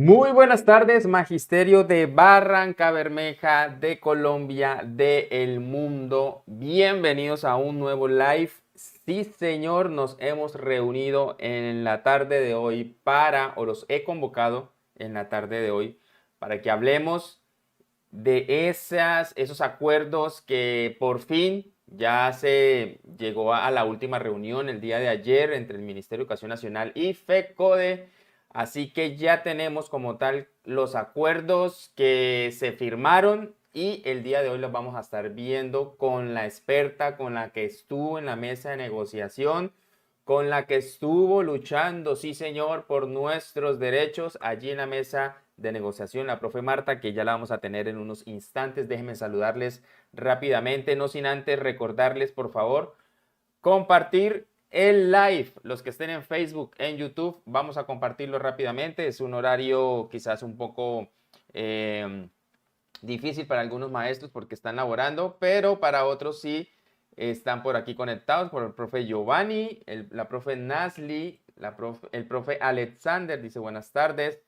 Muy buenas tardes, Magisterio de Barranca Bermeja, de Colombia, de el mundo. Bienvenidos a un nuevo live. Sí, señor, nos hemos reunido en la tarde de hoy o los he convocado en la tarde de hoy, para que hablemos de esos acuerdos que por fin ya se llegó a la última reunión el día de ayer entre el Ministerio de Educación Nacional y FECODE. Así que ya tenemos como tal los acuerdos que se firmaron y el día de hoy los vamos a estar viendo con la experta con la que estuvo en la mesa de negociación, con la que estuvo luchando, sí señor, por nuestros derechos allí en la mesa de negociación, la profe Marta, que ya la vamos a tener en unos instantes. Déjenme saludarles rápidamente, no sin antes recordarles, por favor, compartir el live. Los que estén en Facebook, en YouTube, vamos a compartirlo rápidamente. Es un horario quizás un poco difícil para algunos maestros porque están laborando, pero para otros sí están por aquí conectados, por el profe Giovanni, la profe Nasli, el profe Alexander, dice buenas tardes.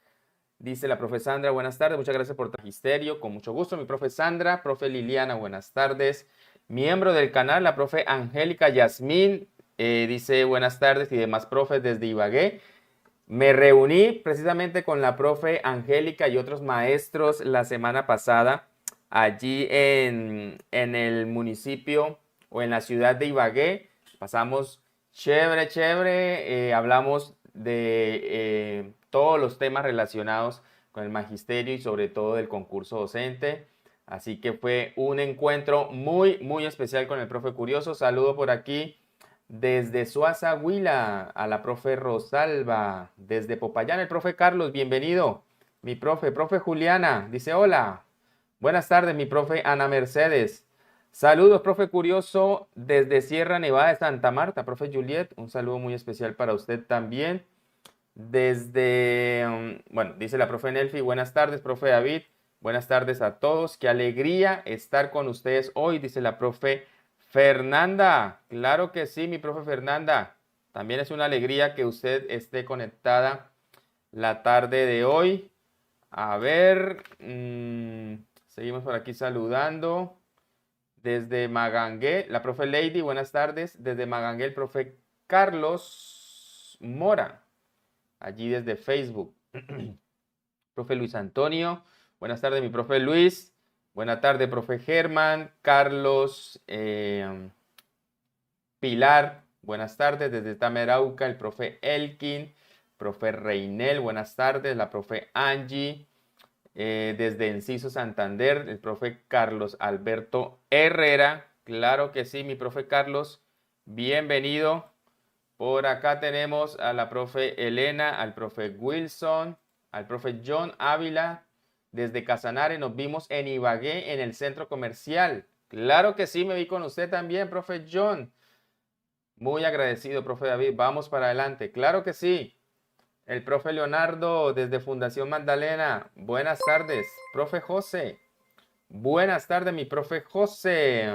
Dice la profe Sandra, buenas tardes, muchas gracias por tu magisterio, con mucho gusto. Mi profe Sandra, profe Liliana, buenas tardes. Miembro del canal, la profe Angélica Yasmín, dice buenas tardes y demás profes desde Ibagué. Me reuní precisamente con la profe Angélica y otros maestros la semana pasada allí en el municipio o en la ciudad de Ibagué. Pasamos chévere, chévere. Hablamos de todos los temas relacionados con el magisterio y sobre todo del concurso docente. Así que fue un encuentro muy, muy especial con el profe Curioso. Saludo por aquí desde Suaza, Huila, a la profe Rosalba. Desde Popayán, el profe Carlos, bienvenido. Mi profe Juliana, dice hola. Buenas tardes, mi profe Ana Mercedes. Saludos, profe Curioso, desde Sierra Nevada de Santa Marta. Profe Juliet, un saludo muy especial para usted también. Bueno, dice la profe Nelfi, buenas tardes, profe David. Buenas tardes a todos. Qué alegría estar con ustedes hoy, dice la profe Fernanda. Claro que sí, mi profe Fernanda. También es una alegría que usted esté conectada la tarde de hoy. A ver, seguimos por aquí saludando. Desde Magangué, la profe Lady, buenas tardes. Desde Magangué, el profe Carlos Mora, allí desde Facebook. Profe Luis Antonio, buenas tardes, mi profe Luis. Buenas tardes, profe Germán, Carlos, Pilar, buenas tardes. Desde Tamerauca, el profe Elkin, profe Reinel, buenas tardes. La profe Angie, desde Enciso Santander, el profe Carlos Alberto Herrera. Claro que sí, mi profe Carlos, bienvenido. Por acá tenemos a la profe Elena, al profe Wilson, al profe John Ávila. Desde Casanare nos vimos en Ibagué, en el centro comercial. Claro que sí, me vi con usted también, profe John. Muy agradecido, profe David. Vamos para adelante. Claro que sí. El profe Leonardo desde Fundación Magdalena. Buenas tardes. Profe José. Buenas tardes, mi profe José.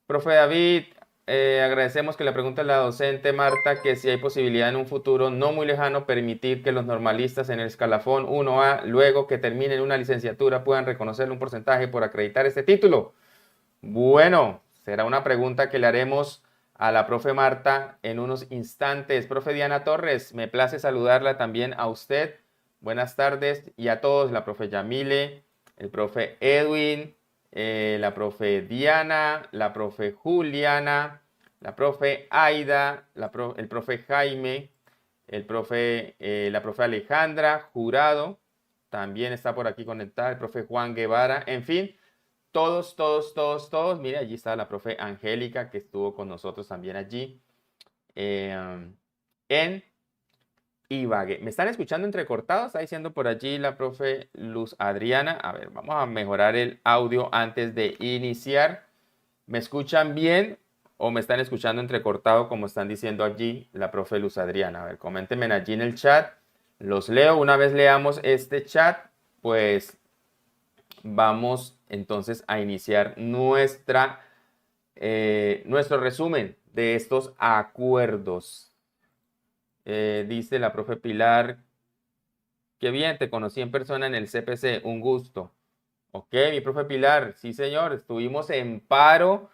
Profe David, agradecemos que le pregunte a la docente Marta que si hay posibilidad en un futuro no muy lejano permitir que los normalistas en el escalafón 1A, luego que terminen una licenciatura, puedan reconocer un porcentaje por acreditar este título. Bueno, será una pregunta que le haremos a la profe Marta en unos instantes. Profe Diana Torres, me place saludarla también a usted. Buenas tardes y a todos, la profe Yamile, el profe Edwin, la profe Diana, la profe Juliana, la profe Aida, el profe Jaime, la profe Alejandra Jurado, también está por aquí conectada, el profe Juan Guevara, en fin, todos, todos, todos, todos. Mire, allí está la profe Angélica que estuvo con nosotros también allí en Ibagué. ¿Me están escuchando entrecortados? Está diciendo por allí la profe Luz Adriana. A ver, vamos a mejorar el audio antes de iniciar. ¿Me escuchan bien o me están escuchando entrecortado como están diciendo allí la profe Luz Adriana? A ver, coméntenme allí en el chat. Los leo. Una vez leamos este chat, pues vamos entonces a iniciar nuestro resumen de estos acuerdos. Dice la profe Pilar Qué bien, te conocí en persona en el CPC, un gusto. Ok, mi profe Pilar, sí señor, estuvimos en paro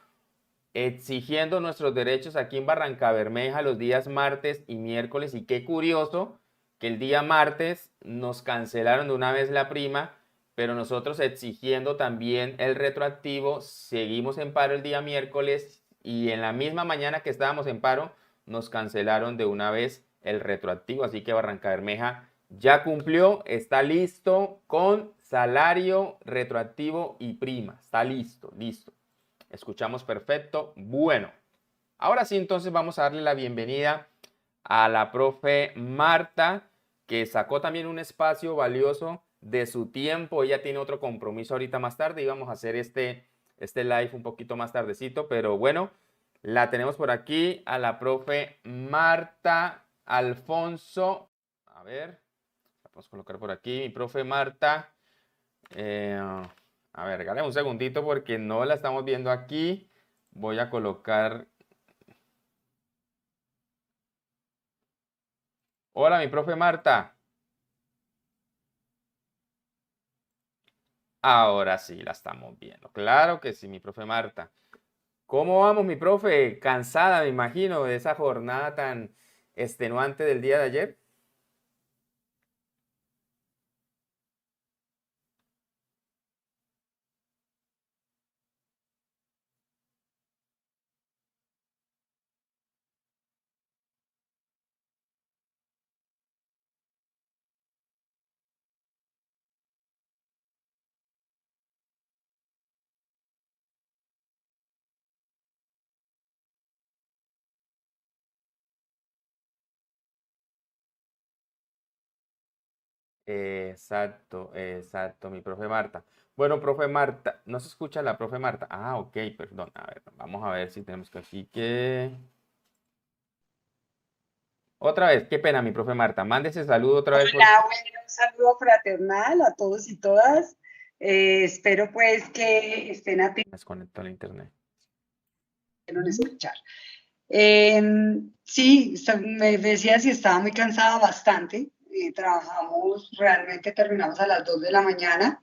exigiendo nuestros derechos aquí en Barrancabermeja los días martes y miércoles y qué curioso que el día martes nos cancelaron de una vez la prima, pero nosotros exigiendo también el retroactivo, seguimos en paro el día miércoles y en la misma mañana que estábamos en paro nos cancelaron de una vez el retroactivo, así que Barrancabermeja ya cumplió, está listo con salario retroactivo y prima, está listo, listo. Escuchamos perfecto. Bueno, ahora sí, entonces vamos a darle la bienvenida a la profe Marta, que sacó también un espacio valioso de su tiempo. Ella tiene otro compromiso ahorita más tarde y vamos a hacer este live un poquito más tardecito, pero bueno, la tenemos por aquí a la profe Marta Alfonso. A ver, la podemos colocar por aquí, mi profe Marta. A ver, regálame un segundito porque no la estamos viendo aquí. Voy a colocar... Hola, mi profe Marta. Ahora sí la estamos viendo. Claro que sí, mi profe Marta. ¿Cómo vamos, mi profe? Cansada, me imagino, de esa jornada tan extenuante del día de ayer. Exacto, exacto, mi profe Marta. Bueno, profe Marta, ¿no se escucha la profe Marta? Ah, ok, perdón. A ver, vamos a ver si tenemos que aquí que... Otra vez, qué pena, mi profe Marta. Mande ese saludo otra vez porque Hola, bueno, un saludo fraternal a todos y todas. Espero pues que estén atentos me desconectó el internet. a escuchar. Sí, me decía si estaba muy cansada bastante. Trabajamos, realmente terminamos a las 2 de la mañana,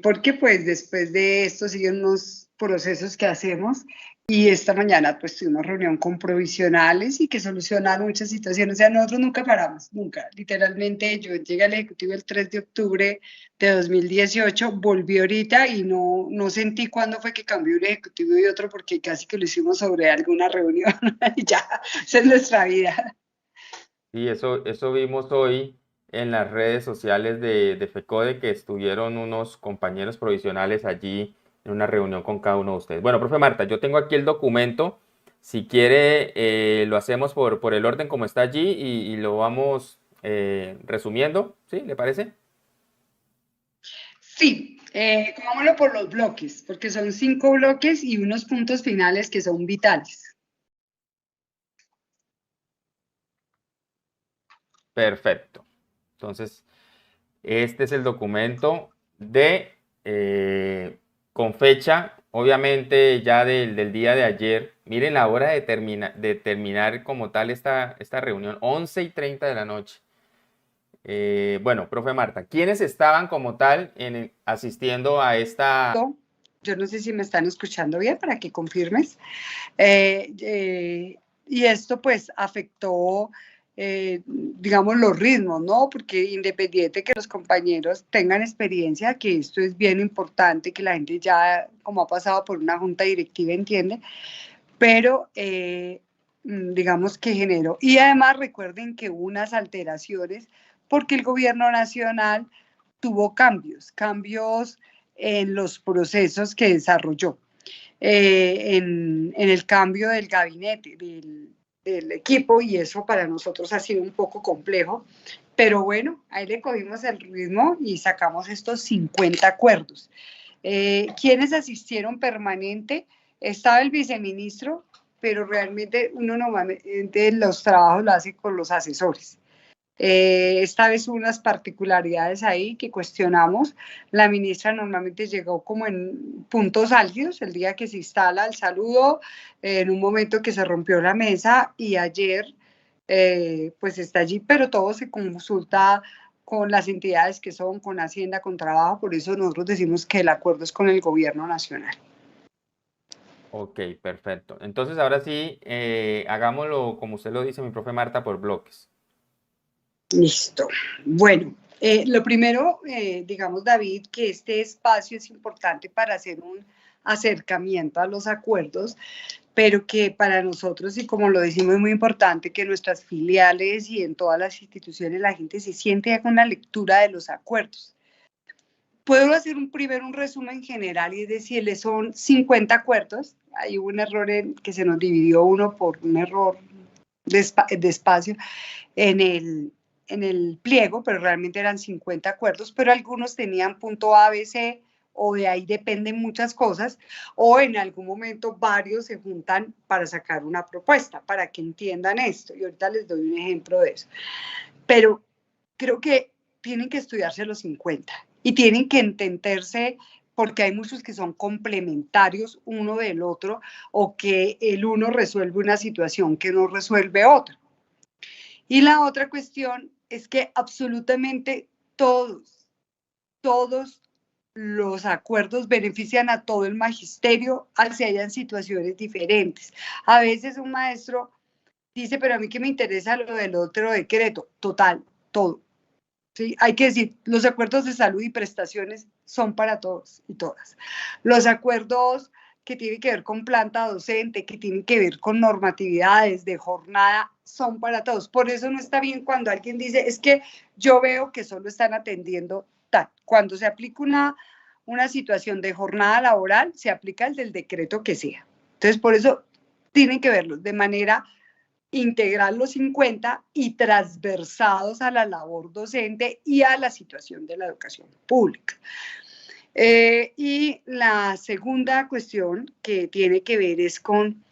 porque pues después de esto siguen unos procesos que hacemos y esta mañana pues tuvimos reunión con provisionales y que solucionan muchas situaciones. O sea, nosotros nunca paramos, nunca. Literalmente yo llegué al Ejecutivo el 3 de octubre de 2018, volví ahorita y no sentí cuándo fue que cambió un Ejecutivo y otro porque casi que lo hicimos sobre alguna reunión y ya, esa es nuestra vida. Sí, eso vimos hoy en las redes sociales de FECODE, que estuvieron unos compañeros provisionales allí en una reunión con cada uno de ustedes. Bueno, profe Marta, yo tengo aquí el documento. Si quiere, lo hacemos por el orden como está allí y lo vamos resumiendo, ¿sí? ¿Le parece? Sí, comámoslo por los bloques, porque son 5 bloques y unos puntos finales que son vitales. Perfecto. Entonces, este es el documento de con fecha, obviamente ya del día de ayer. Miren la hora de terminar como tal esta reunión, 11:30 de la noche. Bueno, profe Marta, ¿quiénes estaban como tal asistiendo a esta... Yo no sé si me están escuchando bien para que confirmes. Y esto pues afectó, digamos, los ritmos, ¿no? Porque independiente que los compañeros tengan experiencia, que esto es bien importante, que la gente ya, como ha pasado por una junta directiva, entiende, pero digamos que generó. Y además recuerden que hubo unas alteraciones porque el gobierno nacional tuvo cambios en los procesos que desarrolló, en el cambio del gabinete, del equipo, y eso para nosotros ha sido un poco complejo. Pero bueno, ahí le cogimos el ritmo y sacamos estos 50 acuerdos. ¿Quiénes asistieron permanente? Estaba el viceministro, pero realmente uno normalmente los trabajos lo hace con los asesores. Esta vez hubo unas particularidades ahí que cuestionamos. La ministra normalmente llegó como en puntos álgidos, el día que se instala el saludo, en un momento que se rompió la mesa y ayer pues está allí, pero todo se consulta con las entidades que son, con Hacienda, con Trabajo. Por eso nosotros decimos que el acuerdo es con el gobierno nacional. Ok, perfecto. Entonces ahora sí, hagámoslo como usted lo dice, mi profe Marta, por bloques. Listo. Bueno, lo primero, digamos, David, que este espacio es importante para hacer un acercamiento a los acuerdos, pero que para nosotros, y como lo decimos, es muy importante que nuestras filiales y en todas las instituciones la gente se siente ya con la lectura de los acuerdos. Puedo hacer un resumen general y decirles, son 50 acuerdos. Hay un error que se nos dividió uno por un error de espacio en el pliego, pero realmente eran 50 acuerdos, pero algunos tenían punto A, B, C, o de ahí dependen muchas cosas, o en algún momento varios se juntan para sacar una propuesta, para que entiendan esto, y ahorita les doy un ejemplo de eso. Pero creo que tienen que estudiarse los 50 y tienen que entenderse porque hay muchos que son complementarios uno del otro o que el uno resuelve una situación que no resuelve otra. Y la otra cuestión es que absolutamente todos los acuerdos benefician a todo el magisterio, así hayan situaciones diferentes. A veces un maestro dice, pero a mí que me interesa lo del otro decreto. Total, todo. ¿Sí? Hay que decir, los acuerdos de salud y prestaciones son para todos y todas. Los acuerdos que tienen que ver con planta docente, que tienen que ver con normatividades de jornada, son para todos. Por eso no está bien cuando alguien dice, es que yo veo que solo están atendiendo tal. Cuando se aplica una situación de jornada laboral, se aplica el del decreto que sea. Entonces, por eso tienen que verlos de manera integral los 50 y transversados a la labor docente y a la situación de la educación pública. Y la segunda cuestión que tiene que ver es con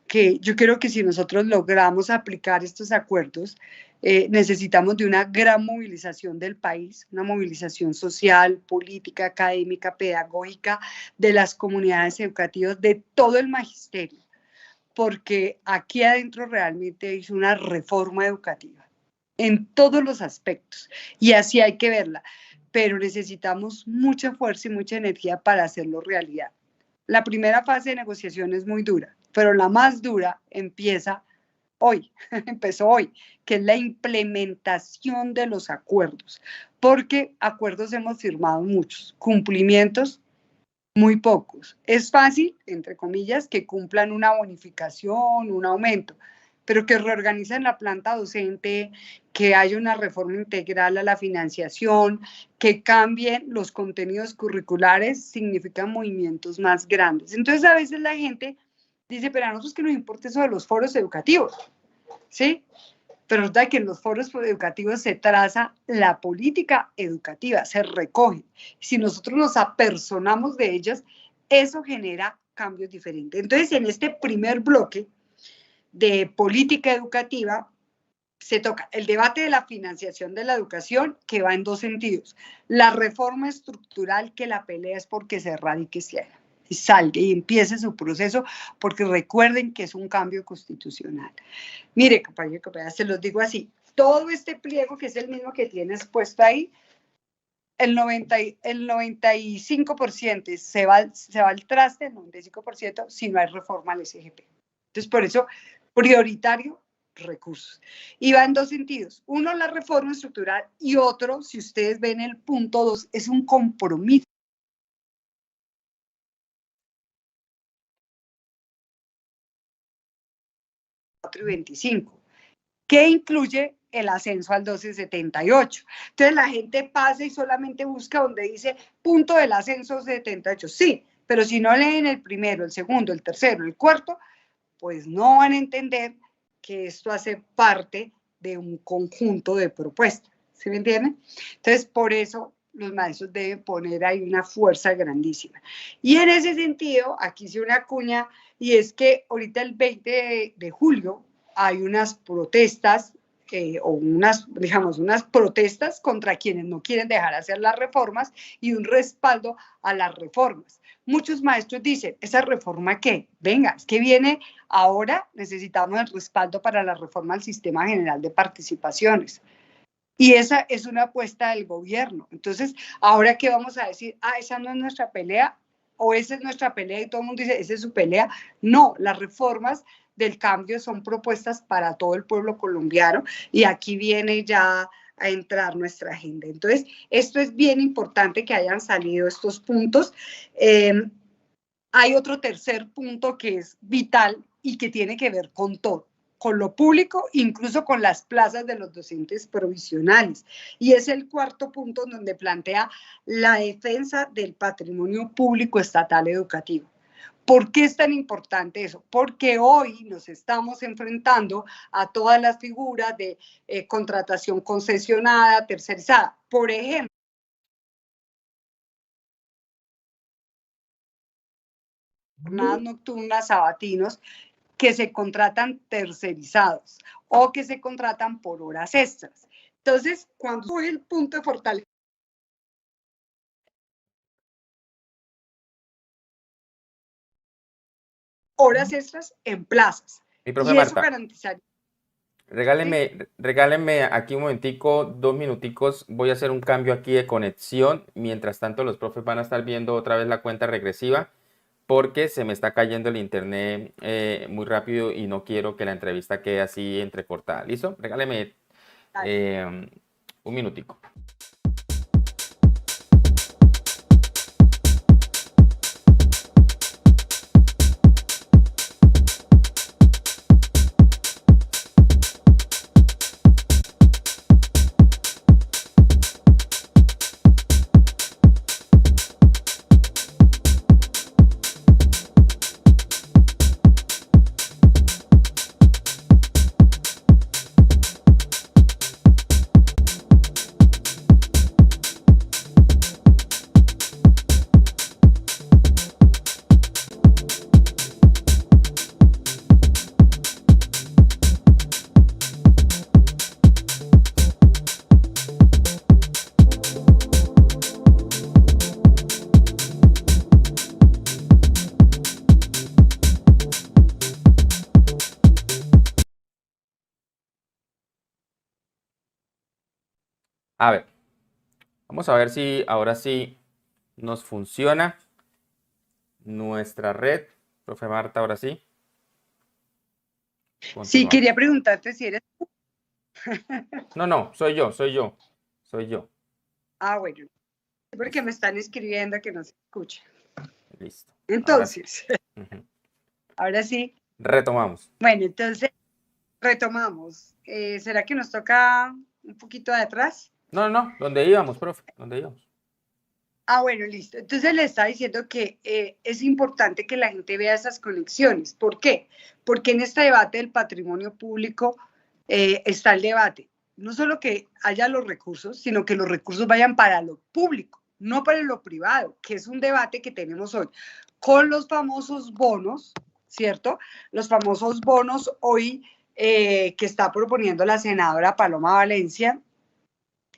que yo creo que si nosotros logramos aplicar estos acuerdos, necesitamos de una gran movilización del país, una movilización social, política, académica, pedagógica, de las comunidades educativas, de todo el magisterio, porque aquí adentro realmente es una reforma educativa en todos los aspectos y así hay que verla, pero necesitamos mucha fuerza y mucha energía para hacerlo realidad. La primera fase de negociación es muy dura, pero la más dura empieza hoy, empezó hoy, que es la implementación de los acuerdos, porque acuerdos hemos firmado muchos, cumplimientos muy pocos. Es fácil, entre comillas, que cumplan una bonificación, un aumento, pero que reorganicen la planta docente, que haya una reforma integral a la financiación, que cambien los contenidos curriculares, significan movimientos más grandes. Entonces, a veces la gente dice, pero a nosotros que nos importa eso de los foros educativos, ¿sí? Pero es que en los foros educativos se traza la política educativa, se recoge. Si nosotros nos apersonamos de ellas, eso genera cambios diferentes. Entonces, en este primer bloque de política educativa, se toca el debate de la financiación de la educación, que va en dos sentidos. La reforma estructural, que la pelea es porque se erradique y se haga y salga y empiece su proceso, porque recuerden que es un cambio constitucional. Mire, compañero, se los digo así, todo este pliego, que es el mismo que tienes puesto ahí, el 95% se va al traste, el 95% si no hay reforma al SGP. Entonces, por eso, prioritario, recursos. Y va en dos sentidos. Uno, la reforma estructural, y otro, si ustedes ven el punto 2, es un compromiso. Y 25, que incluye el ascenso al 1278. Entonces la gente pasa y solamente busca donde dice punto del ascenso 78. Sí, pero si no leen el primero, el segundo, el tercero, el cuarto, pues no van a entender que esto hace parte de un conjunto de propuestas. ¿Sí me entienden? Entonces, por eso los maestros deben poner ahí una fuerza grandísima. Y en ese sentido, aquí hice una cuña, y es que ahorita el 20 de julio hay unas protestas, o unas protestas contra quienes no quieren dejar hacer las reformas y un respaldo a las reformas. Muchos maestros dicen, ¿esa reforma qué? Venga, es que viene ahora, necesitamos el respaldo para la reforma al Sistema General de Participaciones. Y esa es una apuesta del gobierno. Entonces, ¿ahora qué vamos a decir? Ah, esa no es nuestra pelea, o esa es nuestra pelea y todo el mundo dice, esa es su pelea. No, las reformas del cambio son propuestas para todo el pueblo colombiano y aquí viene ya a entrar nuestra agenda. Entonces, esto es bien importante que hayan salido estos puntos. Hay otro tercer punto que es vital y que tiene que ver con todo, con lo público, incluso con las plazas de los docentes provisionales. Y es el cuarto punto donde plantea la defensa del patrimonio público estatal educativo. ¿Por qué es tan importante eso? Porque hoy nos estamos enfrentando a todas las figuras de contratación concesionada, tercerizada. Por ejemplo, jornadas nocturnas, sabatinos, que se contratan tercerizados o que se contratan por horas extras. Entonces, cuando fue el punto de fortaleza, horas extras en plazas. Mi profe Y eso Marta, garantizaría. regálenme aquí un momentico, 2 minuticos, voy a hacer un cambio aquí de conexión, mientras tanto los profes van a estar viendo otra vez la cuenta regresiva, porque se me está cayendo el internet muy rápido y no quiero que la entrevista quede así entrecortada. ¿Listo? Regáleme un minutico. A ver, vamos a ver si ahora sí nos funciona nuestra red. Profe Marta, ahora sí. Sí, quería Continuamos. preguntarte si eres. No, soy yo. Ah, bueno, porque me están escribiendo que no se escucha. Listo. Ahora sí. Entonces, ahora sí. Retomamos. Bueno, entonces retomamos. ¿Será que nos toca un poquito de atrás? No, ¿dónde íbamos, profe? ¿Dónde íbamos? Ah, bueno, listo. Entonces le estaba diciendo que es importante que la gente vea esas conexiones. ¿Por qué? Porque en este debate del patrimonio público está el debate. No solo que haya los recursos, sino que los recursos vayan para lo público, no para lo privado, que es un debate que tenemos hoy. Con los famosos bonos, ¿cierto? Los famosos bonos hoy que está proponiendo la senadora Paloma Valencia,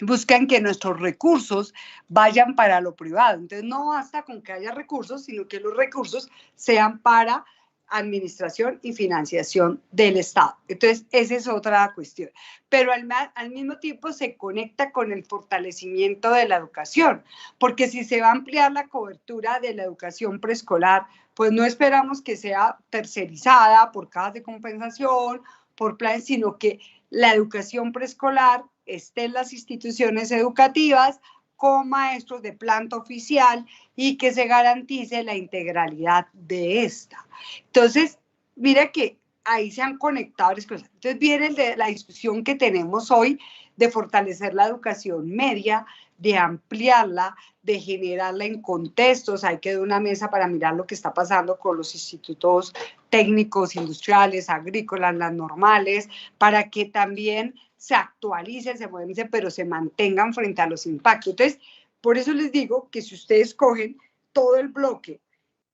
buscan que nuestros recursos vayan para lo privado. Entonces, no basta con que haya recursos, sino que los recursos sean para administración y financiación del Estado. Entonces, esa es otra cuestión. Pero al mismo tiempo se conecta con el fortalecimiento de la educación, porque si se va a ampliar la cobertura de la educación preescolar, pues no esperamos que sea tercerizada por cajas de compensación, por planes, sino que la educación preescolar esté en las instituciones educativas con maestros de planta oficial y que se garantice la integralidad de esta. Entonces, mira que ahí se han conectado varias cosas. Entonces viene la discusión que tenemos hoy de fortalecer la educación media, de ampliarla, de generarla en contextos. Hay que dar una mesa para mirar lo que está pasando con los institutos técnicos, industriales, agrícolas, las normales, para que también se actualicen, se modernicen, pero se mantengan frente a los impactos. Entonces, por eso les digo que si ustedes cogen todo el bloque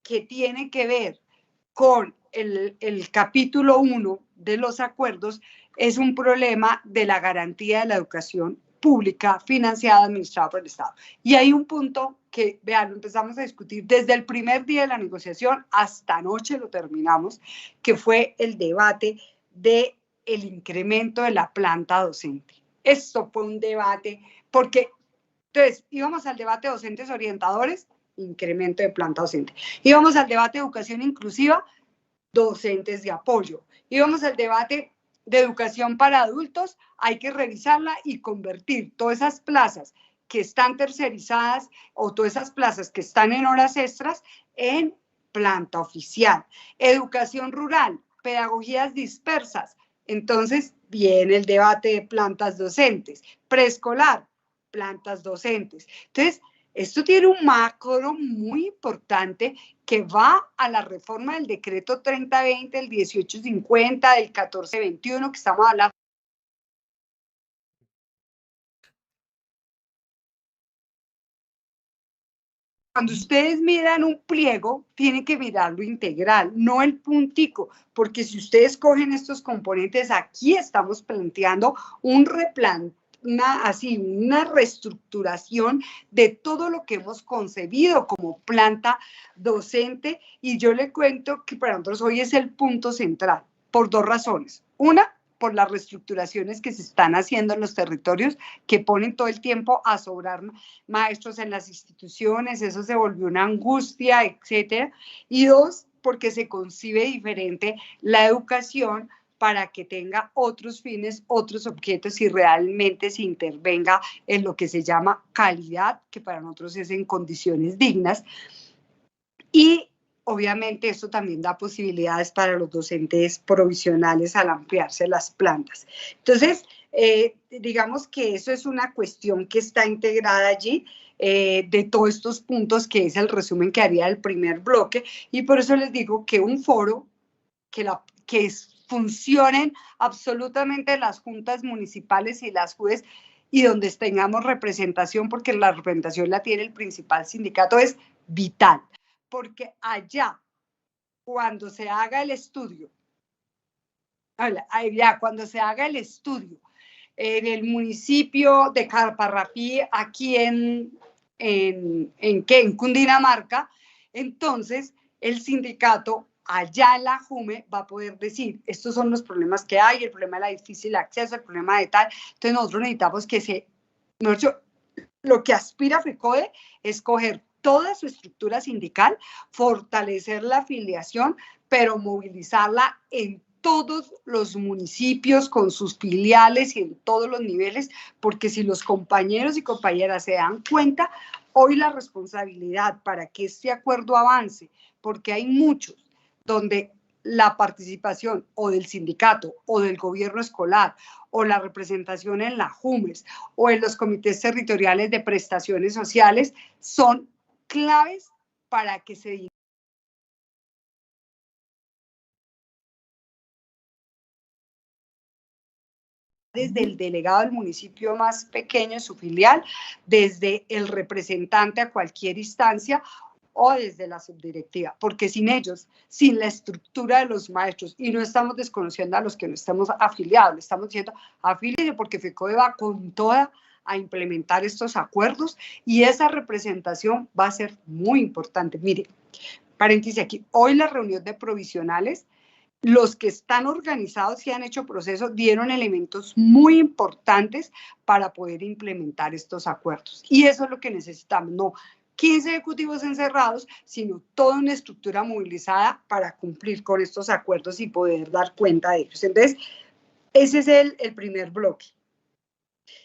que tiene que ver con el capítulo 1 de los acuerdos, es un problema de la garantía de la educación pública financiada, administrada por el Estado. Y hay un punto que, vean, lo empezamos a discutir desde el primer día de la negociación hasta anoche lo terminamos, que fue el debate de el incremento de la planta docente. Esto fue un debate, porque entonces íbamos al debate de docentes orientadores, incremento de planta docente. Íbamos al debate de educación inclusiva, docentes de apoyo. Íbamos al debate de educación para adultos, hay que revisarla y convertir todas esas plazas que están tercerizadas o todas esas plazas que están en horas extras en planta oficial. Educación rural, pedagogías dispersas. Entonces viene el debate de plantas docentes. Preescolar, plantas docentes. Entonces, esto tiene un macro muy importante que va a la reforma del decreto 3020, el 1850, del 1421, que estamos hablando. Cuando ustedes miran un pliego, tienen que mirarlo integral, no el puntico, porque si ustedes cogen estos componentes, aquí estamos planteando un una reestructuración de todo lo que hemos concebido como planta docente, y yo le cuento que para nosotros hoy es el punto central, por dos razones. Una, por las reestructuraciones que se están haciendo en los territorios, que ponen todo el tiempo a sobrar maestros en las instituciones, eso se volvió una angustia, etcétera. Y dos, porque se concibe diferente la educación para que tenga otros fines, otros objetos y realmente se intervenga en lo que se llama calidad, que para nosotros es en condiciones dignas. Y obviamente esto también da posibilidades para los docentes provisionales al ampliarse las plantas. Entonces, digamos que eso es una cuestión que está integrada allí, de todos estos puntos, que es el resumen que haría el primer bloque, y por eso les digo que un foro que funcionen absolutamente las juntas municipales y las JUES, y donde tengamos representación, porque la representación la tiene el principal sindicato, es vital. Porque allá, cuando se haga el estudio, cuando se haga el estudio en el municipio de Carparrafí, aquí en Cundinamarca, entonces el sindicato allá en la JUME va a poder decir, estos son los problemas que hay, el problema de la difícil acceso, el problema de tal. Entonces nosotros necesitamos que lo que aspira FECODE es coger toda su estructura sindical, fortalecer la afiliación, pero movilizarla en todos los municipios con sus filiales y en todos los niveles, porque si los compañeros y compañeras se dan cuenta, hoy la responsabilidad para que este acuerdo avance, porque hay muchos donde la participación o del sindicato o del gobierno escolar o la representación en la JUMES o en los comités territoriales de prestaciones sociales son claves para que se desde el delegado del municipio más pequeño, su filial, desde el representante a cualquier instancia o desde la subdirectiva, porque sin ellos, sin la estructura de los maestros, y no estamos desconociendo a los que no estamos afiliados, le estamos diciendo afíliate, porque FECODE va con toda a implementar estos acuerdos y esa representación va a ser muy importante. Mire, paréntesis aquí, hoy la reunión de provisionales, los que están organizados y han hecho procesos dieron elementos muy importantes para poder implementar estos acuerdos. Y eso es lo que necesitamos, no 15 ejecutivos encerrados, sino toda una estructura movilizada para cumplir con estos acuerdos y poder dar cuenta de ellos. Entonces, ese es el primer bloque.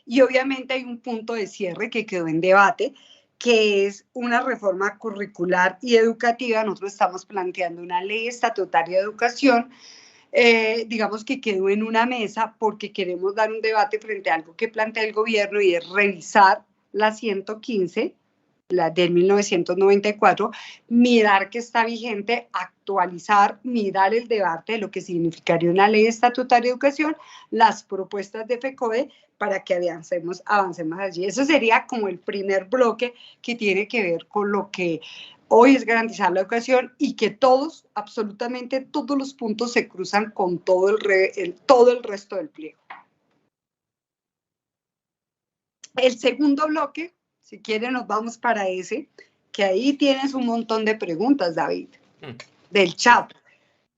Y obviamente hay un punto de cierre que quedó en debate, que es una reforma curricular y educativa. Nosotros estamos planteando una ley estatutaria de educación, digamos que quedó en una mesa porque queremos dar un debate frente a algo que plantea el gobierno y es revisar la 115, la del 1994, mirar que está vigente, actualizar, mirar el debate de lo que significaría una ley estatutaria de educación, las propuestas de FECODE para que avancemos allí. Eso sería como el primer bloque que tiene que ver con lo que hoy es garantizar la educación y que todos, absolutamente todos los puntos se cruzan con todo el resto del pliego. El segundo bloque, si quieren nos vamos para ese, que ahí tienes un montón de preguntas, David, del chat.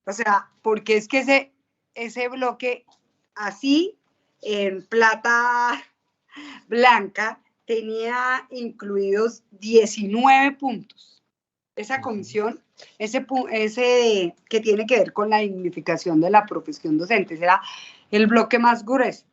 O sea, porque es que ese bloque así en plata blanca tenía incluidos 19 puntos. Esa comisión, ese que tiene que ver con la dignificación de la profesión docente, será el bloque más grueso,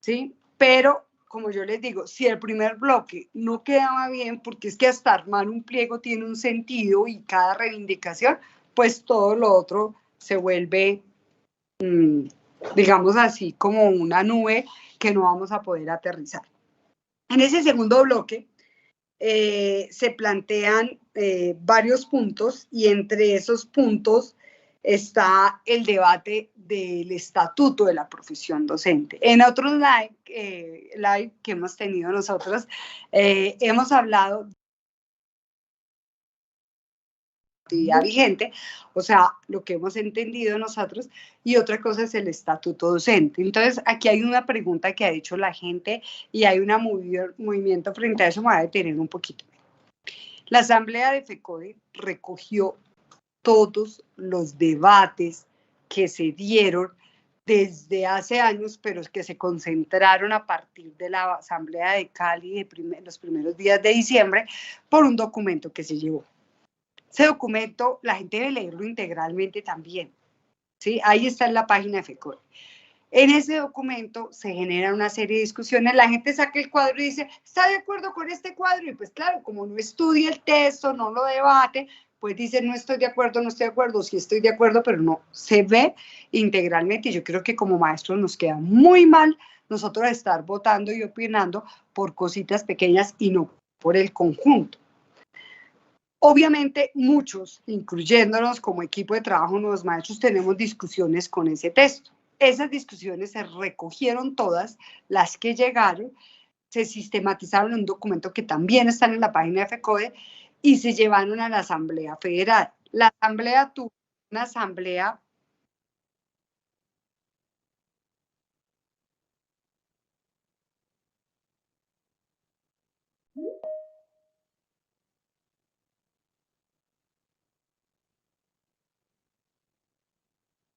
¿sí? Pero, como yo les digo, si el primer bloque no quedaba bien, porque es que hasta armar un pliego tiene un sentido y cada reivindicación, pues todo lo otro se vuelve, digamos así, como una nube que no vamos a poder aterrizar. En ese segundo bloque se plantean varios puntos y entre esos puntos está el debate del estatuto de la profesión docente. En otros live que hemos tenido nosotros, hemos hablado actividad vigente, o sea, lo que hemos entendido nosotros, y otra cosa es el estatuto docente. Entonces, aquí hay una pregunta que ha hecho la gente y hay un movimiento frente a eso, me voy a detener un poquito. La asamblea de FECODE recogió todos los debates que se dieron desde hace años, pero que se concentraron a partir de la asamblea de Cali de los primeros días de diciembre por un documento que se llevó. Ese documento, la gente debe leerlo integralmente también, ¿sí? Ahí está en la página de FECODE. En ese documento se genera una serie de discusiones, la gente saca el cuadro y dice, ¿está de acuerdo con este cuadro? Y pues claro, como no estudia el texto, no lo debate, pues dice, no estoy de acuerdo, sí estoy de acuerdo, pero no se ve integralmente. Y yo creo que como maestros nos queda muy mal nosotros estar votando y opinando por cositas pequeñas y no por el conjunto. Obviamente muchos, incluyéndonos como equipo de trabajo, los maestros, tenemos discusiones con ese texto. Esas discusiones se recogieron todas, las que llegaron, se sistematizaron en un documento que también está en la página de FECODE y se llevaron a la Asamblea Federal. La Asamblea tuvo una asamblea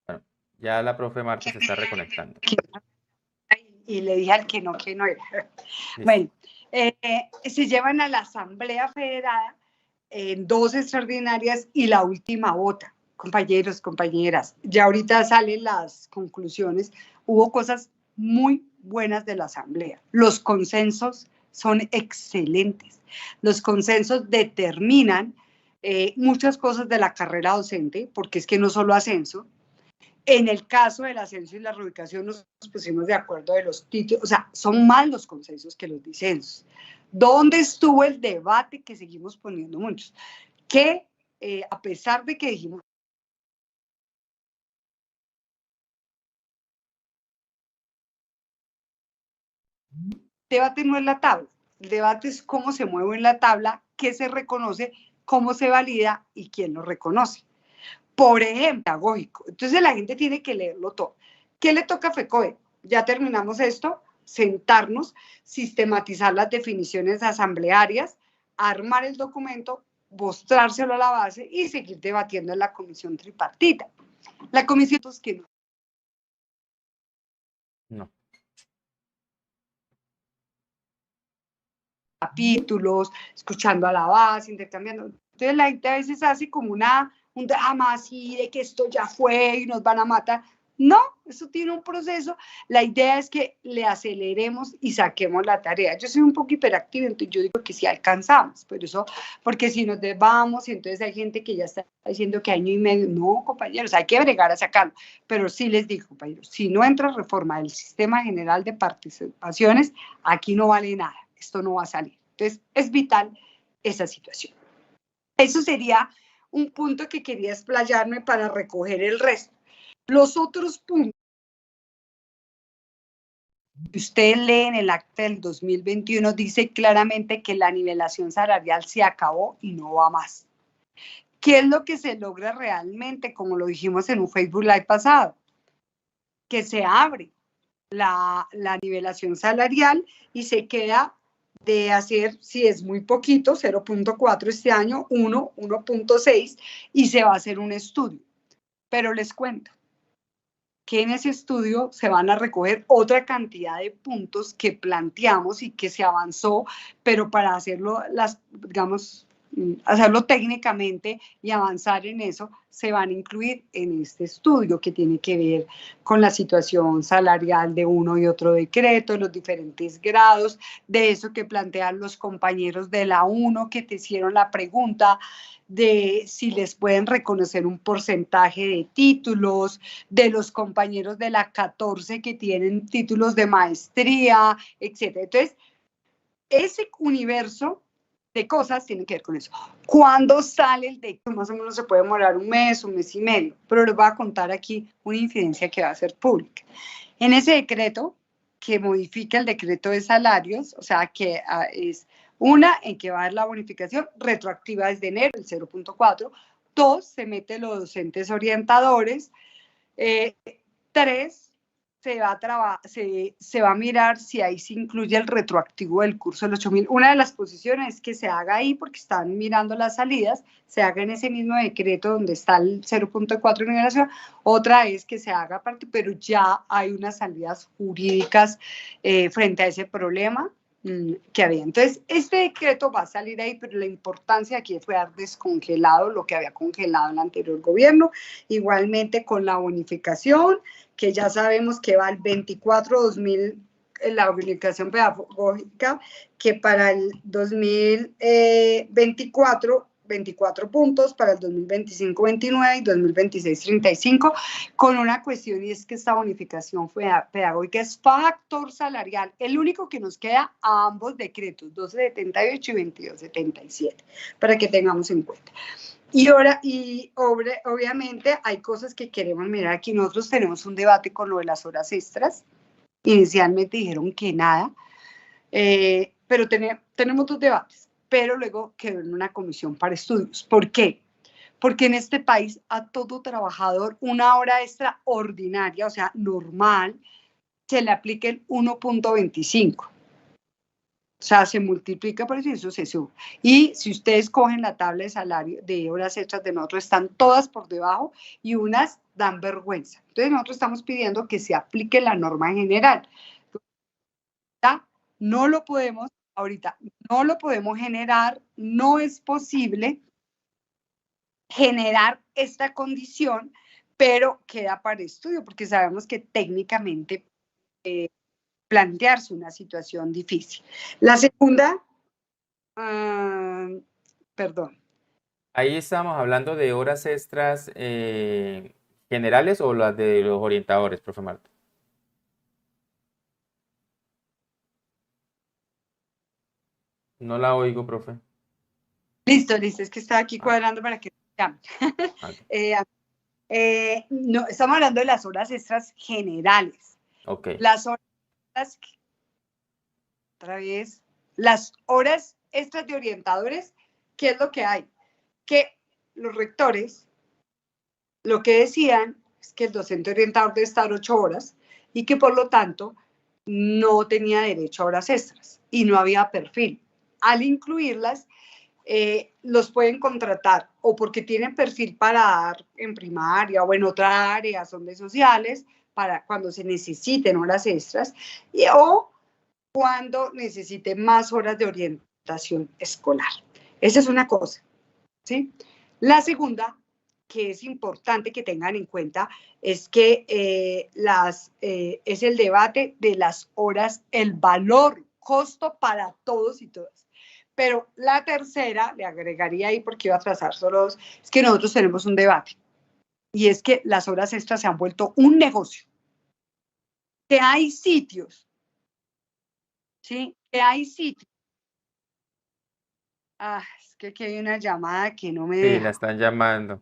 Bueno, ya la profe Marta se está reconectando. Y le dije al que no era. Sí. Bueno, se llevan a la Asamblea Federal en 2 extraordinarias y la última vota. Compañeros, compañeras, ya ahorita salen las conclusiones. Hubo cosas muy buenas de la Asamblea. Los consensos son excelentes. Los consensos determinan muchas cosas de la carrera docente, porque es que no solo ascenso. En el caso del ascenso y la reubicación nos pusimos de acuerdo de los títulos, o sea, son más los consensos que los disensos. ¿Dónde estuvo el debate que seguimos poniendo muchos? Que a pesar de que dijimos el debate no es la tabla, el debate es cómo se mueve en la tabla, qué se reconoce, cómo se valida y quién lo reconoce. Por ejemplo, pedagógico. Entonces la gente tiene que leerlo todo. ¿Qué le toca a FECODE? Ya terminamos esto, sentarnos, sistematizar las definiciones asamblearias, armar el documento, mostrárselo a la base y seguir debatiendo en la comisión tripartita. La comisión que no. Capítulos, escuchando a la base, intercambiando. Entonces la gente a veces hace como un drama así de que esto ya fue y nos van a matar. No, eso tiene un proceso. La idea es que le aceleremos y saquemos la tarea. Yo soy un poco hiperactiva, entonces yo digo que sí alcanzamos, pero eso, porque si nos vamos y entonces hay gente que ya está diciendo que año y medio, no, compañeros, hay que bregar a sacarlo. Pero sí les digo, compañeros, si no entra reforma del Sistema General de Participaciones, aquí no vale nada, esto no va a salir. Entonces, es vital esa situación. Eso sería un punto que quería explayarme para recoger el resto. Los otros puntos que ustedes leen en el acta del 2021 dice claramente que la nivelación salarial se acabó y no va más. ¿Qué es lo que se logra realmente? Como lo dijimos en un Facebook Live pasado, que se abre la nivelación salarial y se queda de hacer, si es muy poquito, 0.4 este año, 1.6, y se va a hacer un estudio. Pero les cuento, que en ese estudio se van a recoger otra cantidad de puntos que planteamos y que se avanzó, pero para hacerlo, digamos, hacerlo técnicamente y avanzar en eso, se van a incluir en este estudio que tiene que ver con la situación salarial de uno y otro decreto, los diferentes grados, de eso que plantean los compañeros de la 1 que te hicieron la pregunta de si les pueden reconocer un porcentaje de títulos, de los compañeros de la 14 que tienen títulos de maestría, etc. Entonces, ese universo de cosas tiene que ver con eso. ¿Cuándo sale el decreto? Más o menos se puede demorar un mes y medio, pero les voy a contar aquí una incidencia que va a ser pública. En ese decreto, que modifica el decreto de salarios, o sea, que es una en que va a haber la bonificación retroactiva desde enero, el 0.4, dos, se mete los docentes orientadores, tres, se va a mirar si ahí se incluye el retroactivo del curso del 8.000. Una de las posiciones es que se haga ahí, porque están mirando las salidas, se haga en ese mismo decreto donde está el 0.4 de nivelación. Otra es que se haga aparte, pero ya hay unas salidas jurídicas frente a ese problema que había. Entonces, este decreto va a salir ahí, pero la importancia aquí fue haber descongelado lo que había congelado el anterior gobierno, igualmente con la bonificación, que ya sabemos que va al 24.000, la bonificación pedagógica, que para el 2024, 24 puntos, para el 2025, 29 y 2026, 35, con una cuestión, y es que esta bonificación pedagógica es factor salarial, el único que nos queda a ambos decretos, 1278 y 2277, para que tengamos en cuenta. Y obviamente hay cosas que queremos mirar aquí. Nosotros tenemos un debate con lo de las horas extras. Inicialmente dijeron que nada, pero tenemos dos debates, pero luego quedó en una comisión para estudios. ¿Por qué? Porque en este país a todo trabajador una hora extra ordinaria, o sea, normal, se le aplica el 1.25. O sea, se multiplica por eso y eso se sube. Y si ustedes cogen la tabla de salario de horas extras de nosotros, están todas por debajo y unas dan vergüenza. Entonces nosotros estamos pidiendo que se aplique la norma general. No lo podemos, ahorita no lo podemos generar, no es posible generar esta condición, pero queda para estudio porque sabemos que técnicamente plantearse una situación difícil. La segunda, perdón. Ahí estamos hablando de horas extras generales o las de los orientadores, profe Marta. No la oigo, profe. Listo, es que estaba aquí cuadrando para que llamen. No, estamos hablando de las horas extras generales. Ok. Las horas extras, otra vez, las horas extras de orientadores, ¿qué es lo que hay? Que los rectores lo que decían es que el docente orientador debe estar 8 horas y que por lo tanto no tenía derecho a horas extras y no había perfil. Al incluirlas, los pueden contratar o porque tienen perfil para dar en primaria o en otra área, son de sociales, para cuando se necesiten horas extras, o cuando necesiten más horas de orientación escolar. Esa es una cosa, ¿sí? La segunda, que es importante que tengan en cuenta, es que es el debate de las horas, el valor, costo para todos y todas. Pero la tercera, le agregaría ahí porque iba a trazar solo dos, es que nosotros tenemos un debate. Y es que las horas extras se han vuelto un negocio. Que hay sitios, ¿sí? Que hay sitios. Es que aquí hay una llamada que no me Sí, deja. la están llamando.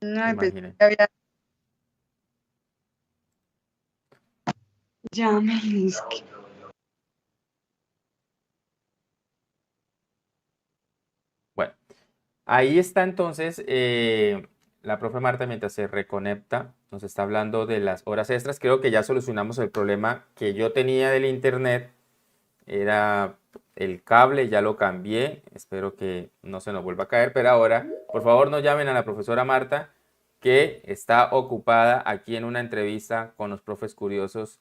No, Imagínense. Llámenles. Bueno, ahí está entonces la profe Marta mientras se reconecta. Nos está hablando de las horas extras. Creo que ya solucionamos el problema que yo tenía del internet. Era el cable, ya lo cambié. Espero que no se nos vuelva a caer. Pero ahora, por favor, no llamen a la profesora Marta que está ocupada aquí en una entrevista con los profes curiosos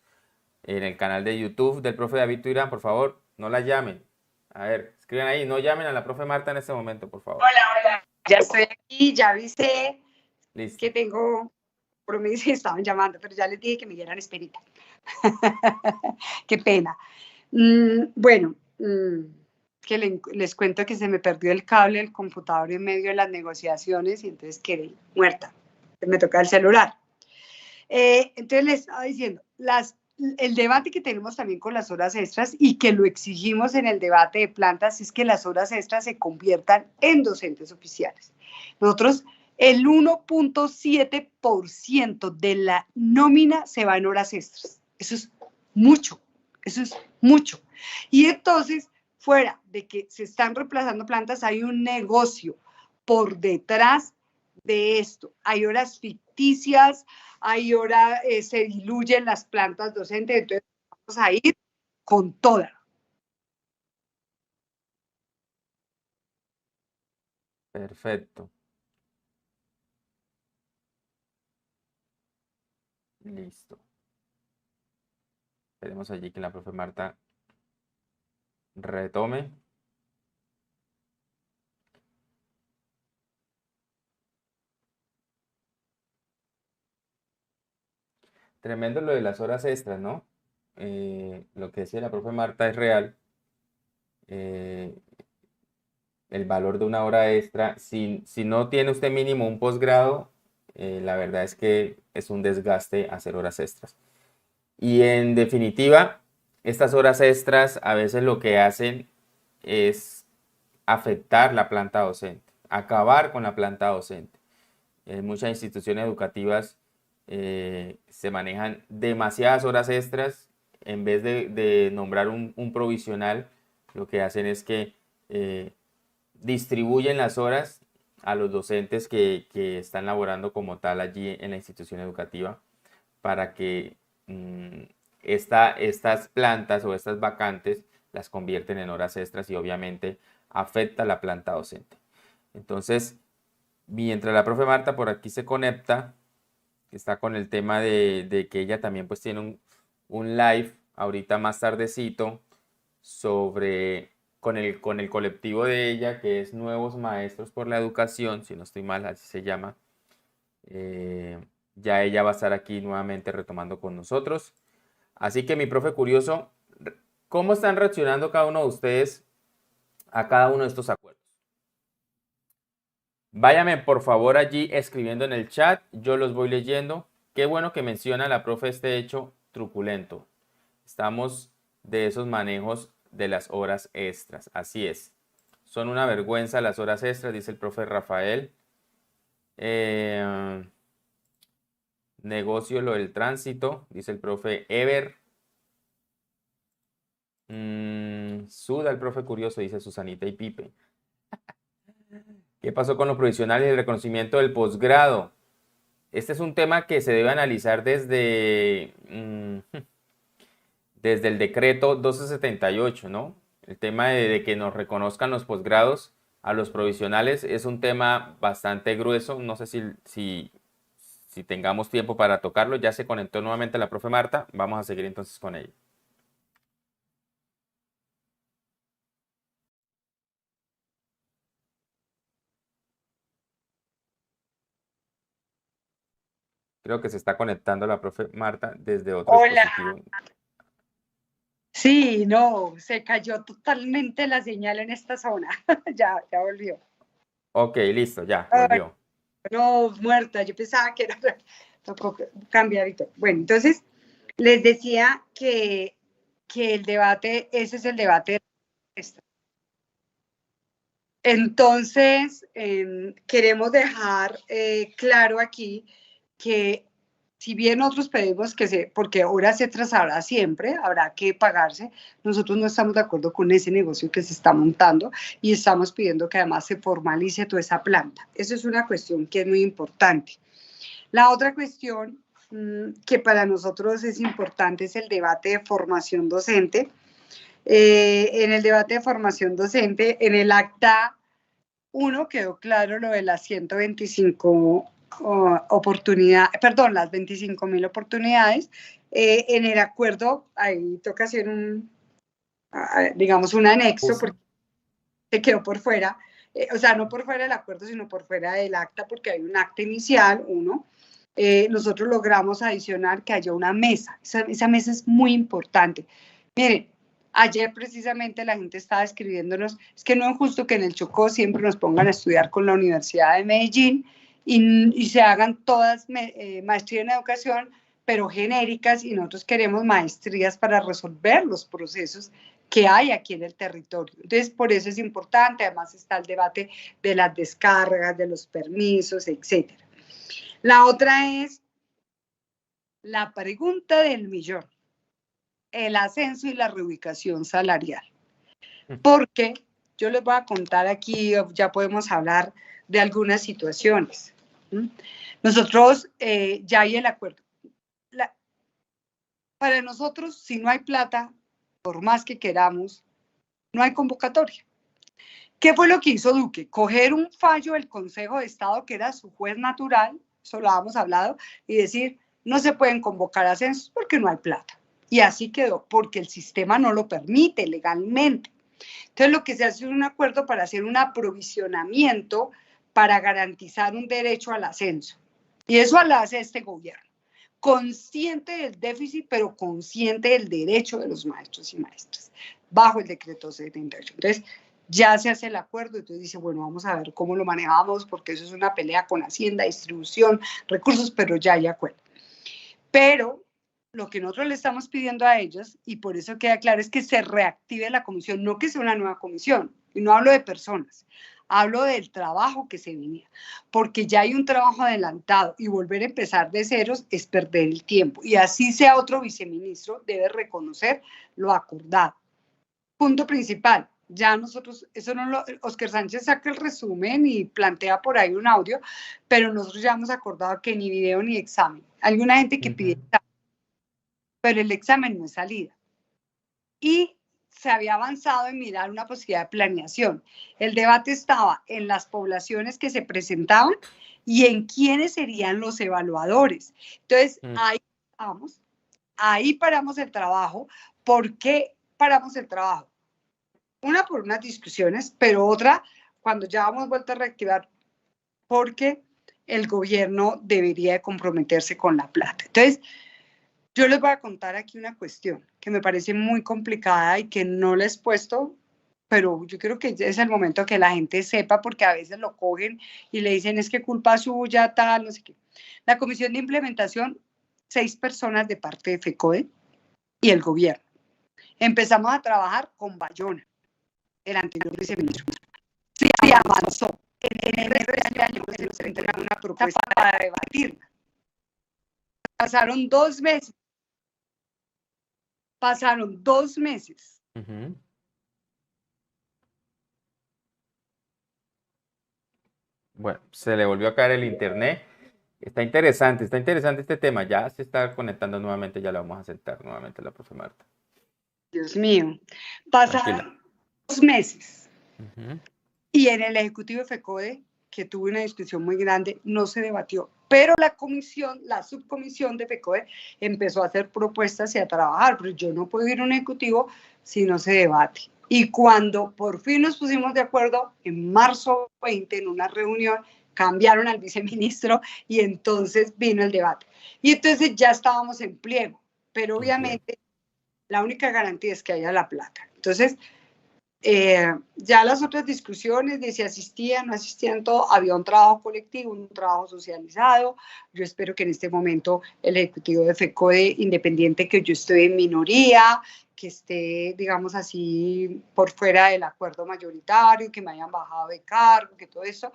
en el canal de YouTube del profe David Tuirán. Por favor, no la llamen. A ver, escriban ahí, no llamen a la profe Marta en este momento, por favor. Hola, hola. Ya estoy aquí, ya avisé Listo. que tengo compromiso y estaban llamando, pero ya les dije que me dieran esperita. Qué pena. Bueno, que les cuento que se me perdió el cable del computador en medio de las negociaciones y entonces quedé muerta. Me toca el celular. Entonces les estaba diciendo, el debate que tenemos también con las horas extras y que lo exigimos en el debate de plantas es que las horas extras se conviertan en docentes oficiales. Nosotros, el 1.7% de la nómina se va en horas extras. Eso es mucho, eso es mucho. Y entonces, fuera de que se están reemplazando plantas, hay un negocio por detrás de esto. Hay horas ficticias, hay horas, se diluyen las plantas docentes, entonces vamos a ir con toda. Perfecto. Listo. Esperemos allí que la profe Marta retome. Tremendo lo de las horas extras, ¿no? Lo que decía la profe Marta es real. El valor de una hora extra, si no tiene usted mínimo un posgrado, la verdad es que es un desgaste hacer horas extras. Y en definitiva, estas horas extras a veces lo que hacen es afectar la planta docente, acabar con la planta docente. En muchas instituciones educativas se manejan demasiadas horas extras. En vez de nombrar un provisional, lo que hacen es que distribuyen las horas a los docentes que están laborando como tal allí en la institución educativa para que estas plantas o estas vacantes las convierten en horas extras y obviamente afecta la planta docente. Entonces, mientras la profe Marta por aquí se conecta, está con el tema de que ella también pues tiene un live ahorita más tardecito sobre con el colectivo de ella, que es Nuevos Maestros por la Educación, si no estoy mal, así se llama. Ya ella va a estar aquí nuevamente retomando con nosotros. Así que mi profe curioso, ¿cómo están reaccionando cada uno de ustedes a cada uno de estos acuerdos? Váyame por favor allí escribiendo en el chat, yo los voy leyendo. Qué bueno que menciona la profe este hecho truculento. Estamos de esos manejos de las horas extras, así es. Son una vergüenza las horas extras, dice el profe Rafael. Negocio lo del tránsito, dice el profe Ever. Suda el profe curioso, dice Susanita y Pipe. ¿Qué pasó con los provisionales y el reconocimiento del posgrado? Este es un tema que se debe analizar desde el decreto 1278, ¿no? El tema de que nos reconozcan los posgrados a los provisionales es un tema bastante grueso. No sé si tengamos tiempo para tocarlo. Ya se conectó nuevamente la profe Marta. Vamos a seguir entonces con ella. Creo que se está conectando la profe Marta desde otro dispositivo. Sí, no, se cayó totalmente la señal en esta zona. Ya volvió. Ok, listo, ya, volvió. No, muerta, yo pensaba que era, tocó cambiarito. Bueno, entonces, les decía que el debate, ese es el debate. Entonces, queremos dejar claro aquí que si bien nosotros pedimos porque horas extras habrá siempre, habrá que pagarse, nosotros no estamos de acuerdo con ese negocio que se está montando y estamos pidiendo que además se formalice toda esa planta. Eso es una cuestión que es muy importante. La otra cuestión que para nosotros es importante es el debate de formación docente. En el debate de formación docente, en el acta 1 quedó claro lo de las 125 las 25.000 oportunidades. En el acuerdo, ahí toca hacer digamos, un anexo, porque se quedó por fuera, o sea, no por fuera del acuerdo, sino por fuera del acta, porque hay un acta inicial, nosotros logramos adicionar que haya una mesa. Esa mesa es muy importante. Miren, ayer precisamente la gente estaba escribiéndonos, es que no es justo que en el Chocó siempre nos pongan a estudiar con la Universidad de Medellín y se hagan todas maestrías en educación, pero genéricas, y nosotros queremos maestrías para resolver los procesos que hay aquí en el territorio. Entonces, por eso es importante. Además está el debate de las descargas, de los permisos, etcétera. La otra es la pregunta del millón, el ascenso y la reubicación salarial. Porque yo les voy a contar aquí, ya podemos hablar de algunas situaciones. Nosotros, ya hay el acuerdo. Para nosotros, si no hay plata, por más que queramos, no hay convocatoria. ¿Qué fue lo que hizo Duque? Coger un fallo del Consejo de Estado, que era su juez natural, eso lo habíamos hablado, y decir, no se pueden convocar ascensos porque no hay plata. Y así quedó, porque el sistema no lo permite legalmente. Entonces, lo que se hace es un acuerdo para hacer un aprovisionamiento para garantizar un derecho al ascenso. Y eso lo hace este gobierno, consciente del déficit, pero consciente del derecho de los maestros y maestras, bajo el decreto 78. Entonces, ya se hace el acuerdo, entonces dice, bueno, vamos a ver cómo lo manejamos, porque eso es una pelea con Hacienda, distribución, recursos, pero ya hay acuerdo. Pero lo que nosotros le estamos pidiendo a ellos, y por eso queda claro, es que se reactive la comisión, no que sea una nueva comisión, y no hablo de personas, hablo del trabajo que se venía, porque ya hay un trabajo adelantado y volver a empezar de ceros es perder el tiempo, y así sea otro viceministro, debe reconocer lo acordado. Punto principal. Ya nosotros, Óscar Sánchez saca el resumen y plantea por ahí un audio, pero nosotros ya hemos acordado que ni video ni examen. Hay alguna gente que pide examen, pero el examen no es salida. Y se había avanzado en mirar una posibilidad de planeación. El debate estaba en las poblaciones que se presentaban y en quiénes serían los evaluadores. Entonces, ahí paramos el trabajo. ¿Por qué paramos el trabajo? Una, por unas discusiones, pero otra, cuando ya hemos vuelto a reactivar, porque el gobierno debería de comprometerse con la plata. Entonces, yo les voy a contar aquí una cuestión que me parece muy complicada y que no les he puesto, pero yo creo que es el momento que la gente sepa, porque a veces lo cogen y le dicen, es que culpa suya, tal, no sé qué. La comisión de implementación, 6 personas de parte de FECODE y el gobierno. Empezamos a trabajar con Bayona, el anterior viceministro. Se avanzó. En enero de este año se nos entrega una propuesta para debatirla. Pasaron 2 meses. Pasaron 2 meses. Bueno, se le volvió a caer el internet. Está interesante este tema. Ya se está conectando nuevamente, ya la vamos a sentar nuevamente la profe Marta. Dios mío. Pasaron 2 meses. Y en el Ejecutivo de FECODE, que tuvo una discusión muy grande, no se debatió. Pero la subcomisión de FECODE empezó a hacer propuestas y a trabajar, pero yo no puedo ir a un ejecutivo si no se debate. Y cuando por fin nos pusimos de acuerdo, en marzo 20, en una reunión, cambiaron al viceministro y entonces vino el debate. Y entonces ya estábamos en pliego, pero obviamente la única garantía es que haya la plata. Entonces, ya las otras discusiones de si asistían, no asistían, todo, había un trabajo colectivo, un trabajo socializado. Yo espero que en este momento el Ejecutivo de FECODE, independiente que yo estoy en minoría, que esté, digamos así, por fuera del acuerdo mayoritario, que me hayan bajado de cargo, que todo eso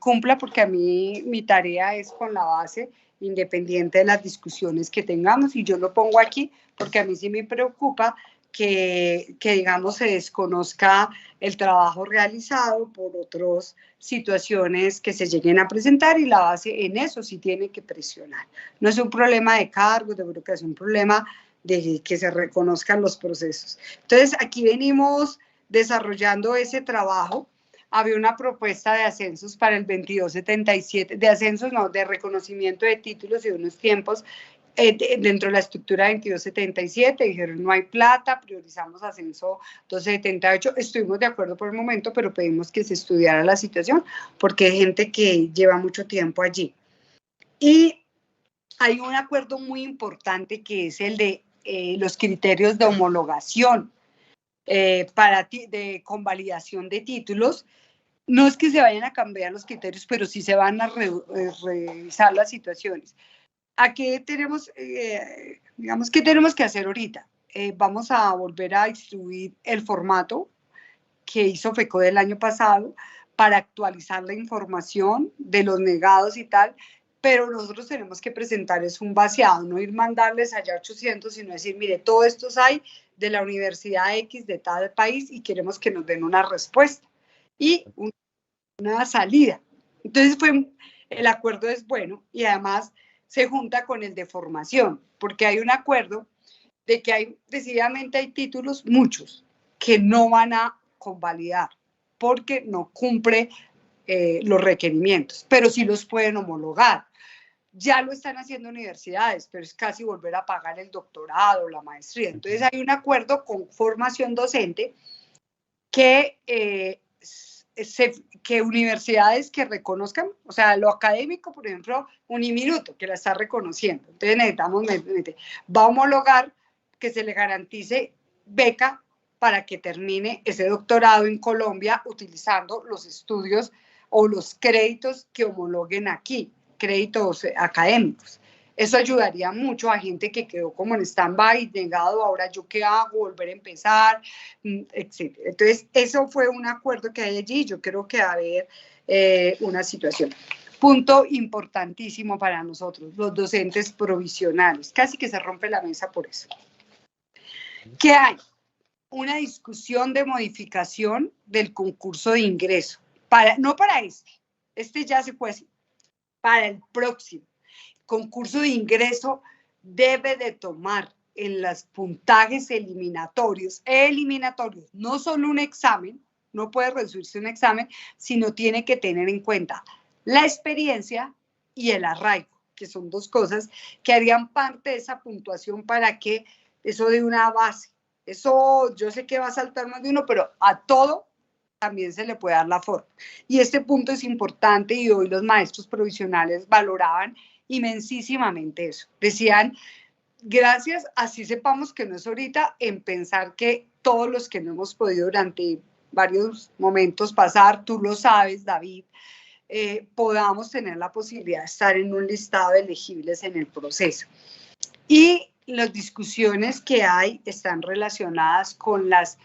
cumpla, porque a mí mi tarea es con la base, independiente de las discusiones que tengamos, y yo lo pongo aquí porque a mí sí me preocupa que digamos, se desconozca el trabajo realizado por otras situaciones que se lleguen a presentar, y la base en eso sí tiene que presionar. No es un problema de cargos, de burocracia, es un problema de que se reconozcan los procesos. Entonces, aquí venimos desarrollando ese trabajo había una propuesta de ascensos para el 2277, de ascensos no, de reconocimiento de títulos y de unos tiempos dentro de la estructura 2277, dijeron no hay plata, priorizamos ascenso 1278, estuvimos de acuerdo por el momento, pero pedimos que se estudiara la situación, porque hay gente que lleva mucho tiempo allí. Y hay un acuerdo muy importante que es el de los criterios de homologación de convalidación de títulos. No es que se vayan a cambiar los criterios, pero sí se van a revisar las situaciones. ¿A qué tenemos, digamos, qué tenemos que hacer ahorita? Vamos a volver a distribuir el formato que hizo FECODE el año pasado para actualizar la información de los negados y tal, pero nosotros tenemos que presentar es un vaciado, no ir mandarles allá 800, sino decir, mire, todo esto hay de la Universidad X de tal país y queremos que nos den una respuesta y una salida. Entonces el acuerdo es bueno y además se junta con el de formación, porque hay un acuerdo de que decididamente hay títulos, muchos, que no van a convalidar porque no cumple los requerimientos, pero sí los pueden homologar. Ya lo están haciendo universidades, pero es casi volver a pagar el doctorado, la maestría. Entonces hay un acuerdo con formación docente que universidades que reconozcan, o sea, lo académico, por ejemplo, Uniminuto, que la está reconociendo. Entonces necesitamos, va a homologar que se le garantice beca para que termine ese doctorado en Colombia utilizando los estudios o los créditos que homologuen aquí, créditos académicos. Eso ayudaría mucho a gente que quedó como en stand-by, negado, ahora yo qué hago, volver a empezar, etc. Entonces, eso fue un acuerdo que hay allí, yo creo que va a haber una situación. Punto importantísimo para nosotros, los docentes provisionales, casi que se rompe la mesa por eso. ¿Qué hay? Una discusión de modificación del concurso de ingreso, no para este ya se fue así, para el próximo. Concurso de ingreso debe de tomar en los puntajes eliminatorios, no solo un examen, no puede reducirse un examen, sino tiene que tener en cuenta la experiencia y el arraigo, que son dos cosas que harían parte de esa puntuación para que eso dé una base. Eso yo sé que va a saltar más de uno, pero a todo también se le puede dar la forma. Y este punto es importante y hoy los maestros provisionales valoraban inmensísimamente eso. Decían, gracias, así sepamos que no es ahorita, en pensar que todos los que no hemos podido durante varios momentos pasar, tú lo sabes, David, podamos tener la posibilidad de estar en un listado de elegibles en el proceso. Y las discusiones que hay están relacionadas con las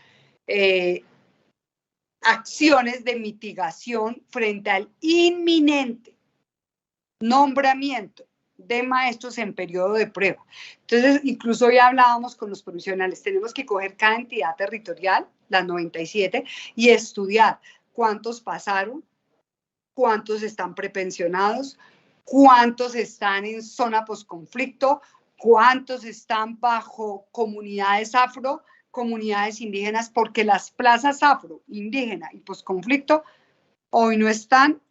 acciones de mitigación frente al inminente nombramiento de maestros en periodo de prueba. Entonces, incluso ya hablábamos con los provisionales, tenemos que coger cada entidad territorial, las 97, y estudiar cuántos pasaron, cuántos están prepensionados, cuántos están en zona posconflicto, cuántos están bajo comunidades afro, comunidades indígenas, porque las plazas afro, indígena y posconflicto hoy no están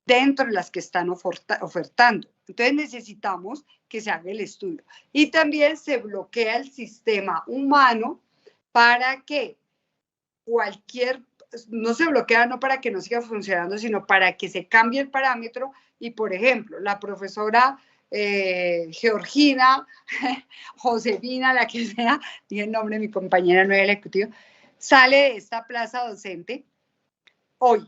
dentro de las que están ofertando. Entonces necesitamos que se haga el estudio. Y también se bloquea el sistema humano para que no se bloquea no para que no siga funcionando, sino para que se cambie el parámetro y, por ejemplo, la profesora Georgina, Josefina, la que sea, dije el nombre de mi compañera no ejecutiva, sale de esta plaza docente hoy,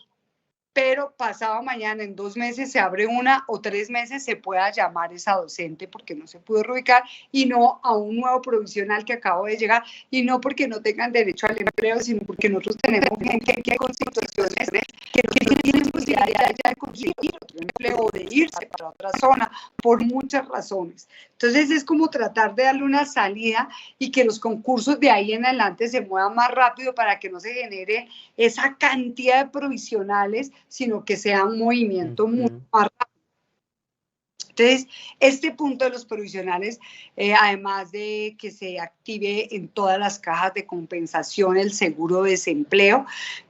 pero pasado mañana, en 2 meses, se abre una o 3 meses, se pueda llamar esa docente porque no se pudo reubicar y no a un nuevo provisional que acabo de llegar y no porque no tengan derecho al empleo, sino porque nosotros tenemos gente que hay con situaciones que no tienen posibilidad ya de conseguir otro empleo o de irse para otra zona por muchas razones. Entonces es como tratar de darle una salida y que los concursos de ahí en adelante se muevan más rápido para que no se genere esa cantidad de provisionales, sino que sea un movimiento mucho más rápido. Entonces, este punto de los provisionales, además de que se active en todas las cajas de compensación el seguro de desempleo,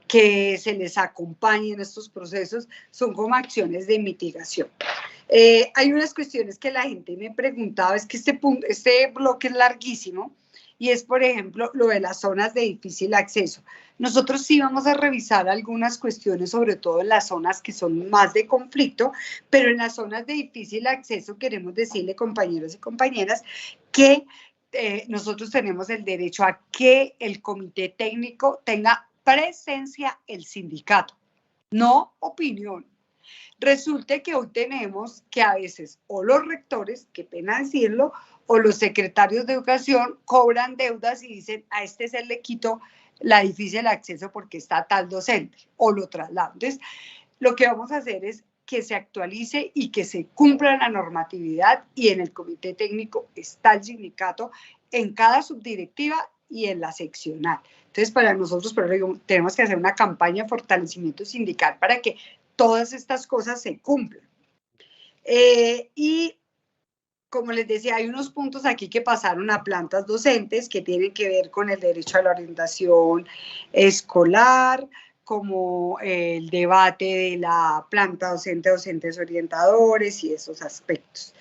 que se les acompañe en estos procesos, son como acciones de mitigación. Hay unas cuestiones que la gente me preguntaba, es que este bloque es larguísimo, y es, por ejemplo, lo de las zonas de difícil acceso. Nosotros sí vamos a revisar algunas cuestiones, sobre todo en las zonas que son más de conflicto, pero en las zonas de difícil acceso queremos decirle, compañeros y compañeras, que nosotros tenemos el derecho a que el comité técnico tenga presencia el sindicato, no opinión. Resulta que hoy tenemos que a veces o los rectores, qué pena decirlo, o los secretarios de educación cobran deudas y dicen a este se le quito la difícil acceso porque está tal docente o lo traslado. Entonces, lo que vamos a hacer es que se actualice y que se cumpla la normatividad, y en el comité técnico está el sindicato en cada subdirectiva y en la seccional. Entonces, para nosotros, por ejemplo, tenemos que hacer una campaña de fortalecimiento sindical para que todas estas cosas se cumplan. Y como les decía, hay unos puntos aquí que pasaron a plantas docentes que tienen que ver con el derecho a la orientación escolar, como el debate de la planta docente, docentes orientadores y esos aspectos.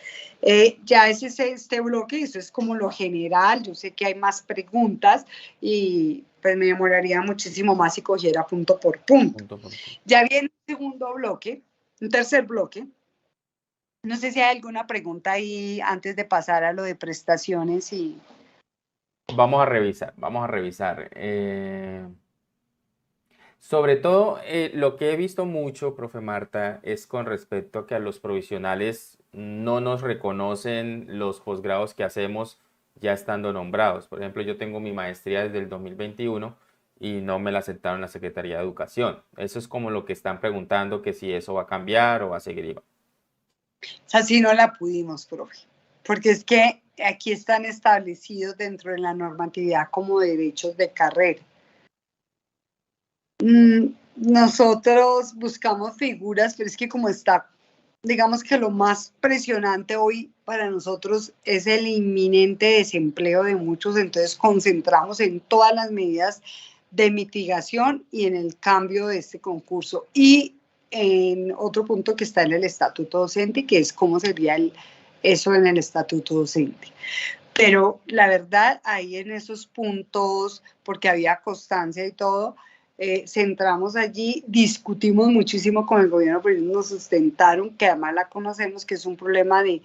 Ya ese es este bloque, eso es como lo general. Yo sé que hay más preguntas y pues me demoraría muchísimo más si cogiera punto por punto. Ya viene un segundo bloque, un tercer bloque. No sé si hay alguna pregunta ahí antes de pasar a lo de prestaciones y... Vamos a revisar, vamos a revisar. Sobre todo, lo que he visto mucho, profe Marta, es con respecto a que a los provisionales no nos reconocen los posgrados que hacemos ya estando nombrados. Por ejemplo, yo tengo mi maestría desde el 2021 y no me la aceptaron en la Secretaría de Educación. Eso es como lo que están preguntando, que si eso va a cambiar o va a seguir igual. Así no la pudimos, profe, porque es que aquí están establecidos dentro de la normatividad como derechos de carrera. Nosotros buscamos figuras, pero es que como está, digamos que lo más presionante hoy para nosotros es el inminente desempleo de muchos, entonces concentramos en todas las medidas de mitigación y en el cambio de este concurso. Y en otro punto que está en el estatuto docente, que es cómo sería eso en el estatuto docente. Pero la verdad, ahí en esos puntos, porque había constancia y todo, centramos allí, discutimos muchísimo con el gobierno, pero ellos nos sustentaron, que además la conocemos, que es un problema de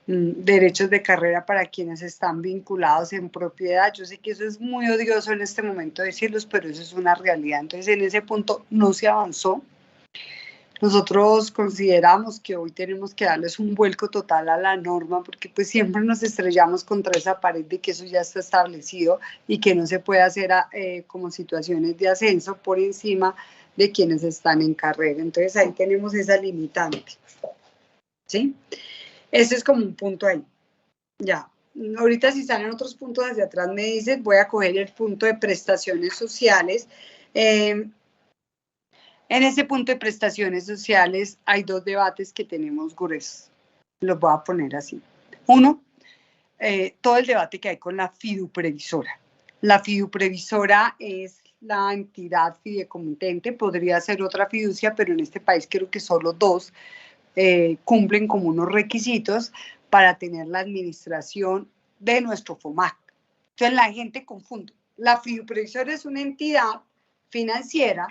derechos de carrera para quienes están vinculados en propiedad. Yo sé que eso es muy odioso en este momento decirlos, pero eso es una realidad. Entonces, en ese punto no se avanzó. Nosotros consideramos que hoy tenemos que darles un vuelco total a la norma, porque pues siempre nos estrellamos contra esa pared de que eso ya está establecido y que no se puede hacer como situaciones de ascenso por encima de quienes están en carrera. Entonces ahí tenemos esa limitante, ¿sí? Ese es como un punto ahí. Ya. Ahorita si salen otros puntos hacia atrás me dicen, voy a coger el punto de prestaciones sociales. En ese punto de prestaciones sociales hay dos debates que tenemos gruesos. Los voy a poner así. Uno, todo el debate que hay con la fiduprevisora. La fiduprevisora es la entidad fideicomitente, podría ser otra fiducia, pero en este país creo que solo dos cumplen como unos requisitos para tener la administración de nuestro FOMAC. Entonces la gente confunde. La fiduprevisora es una entidad financiera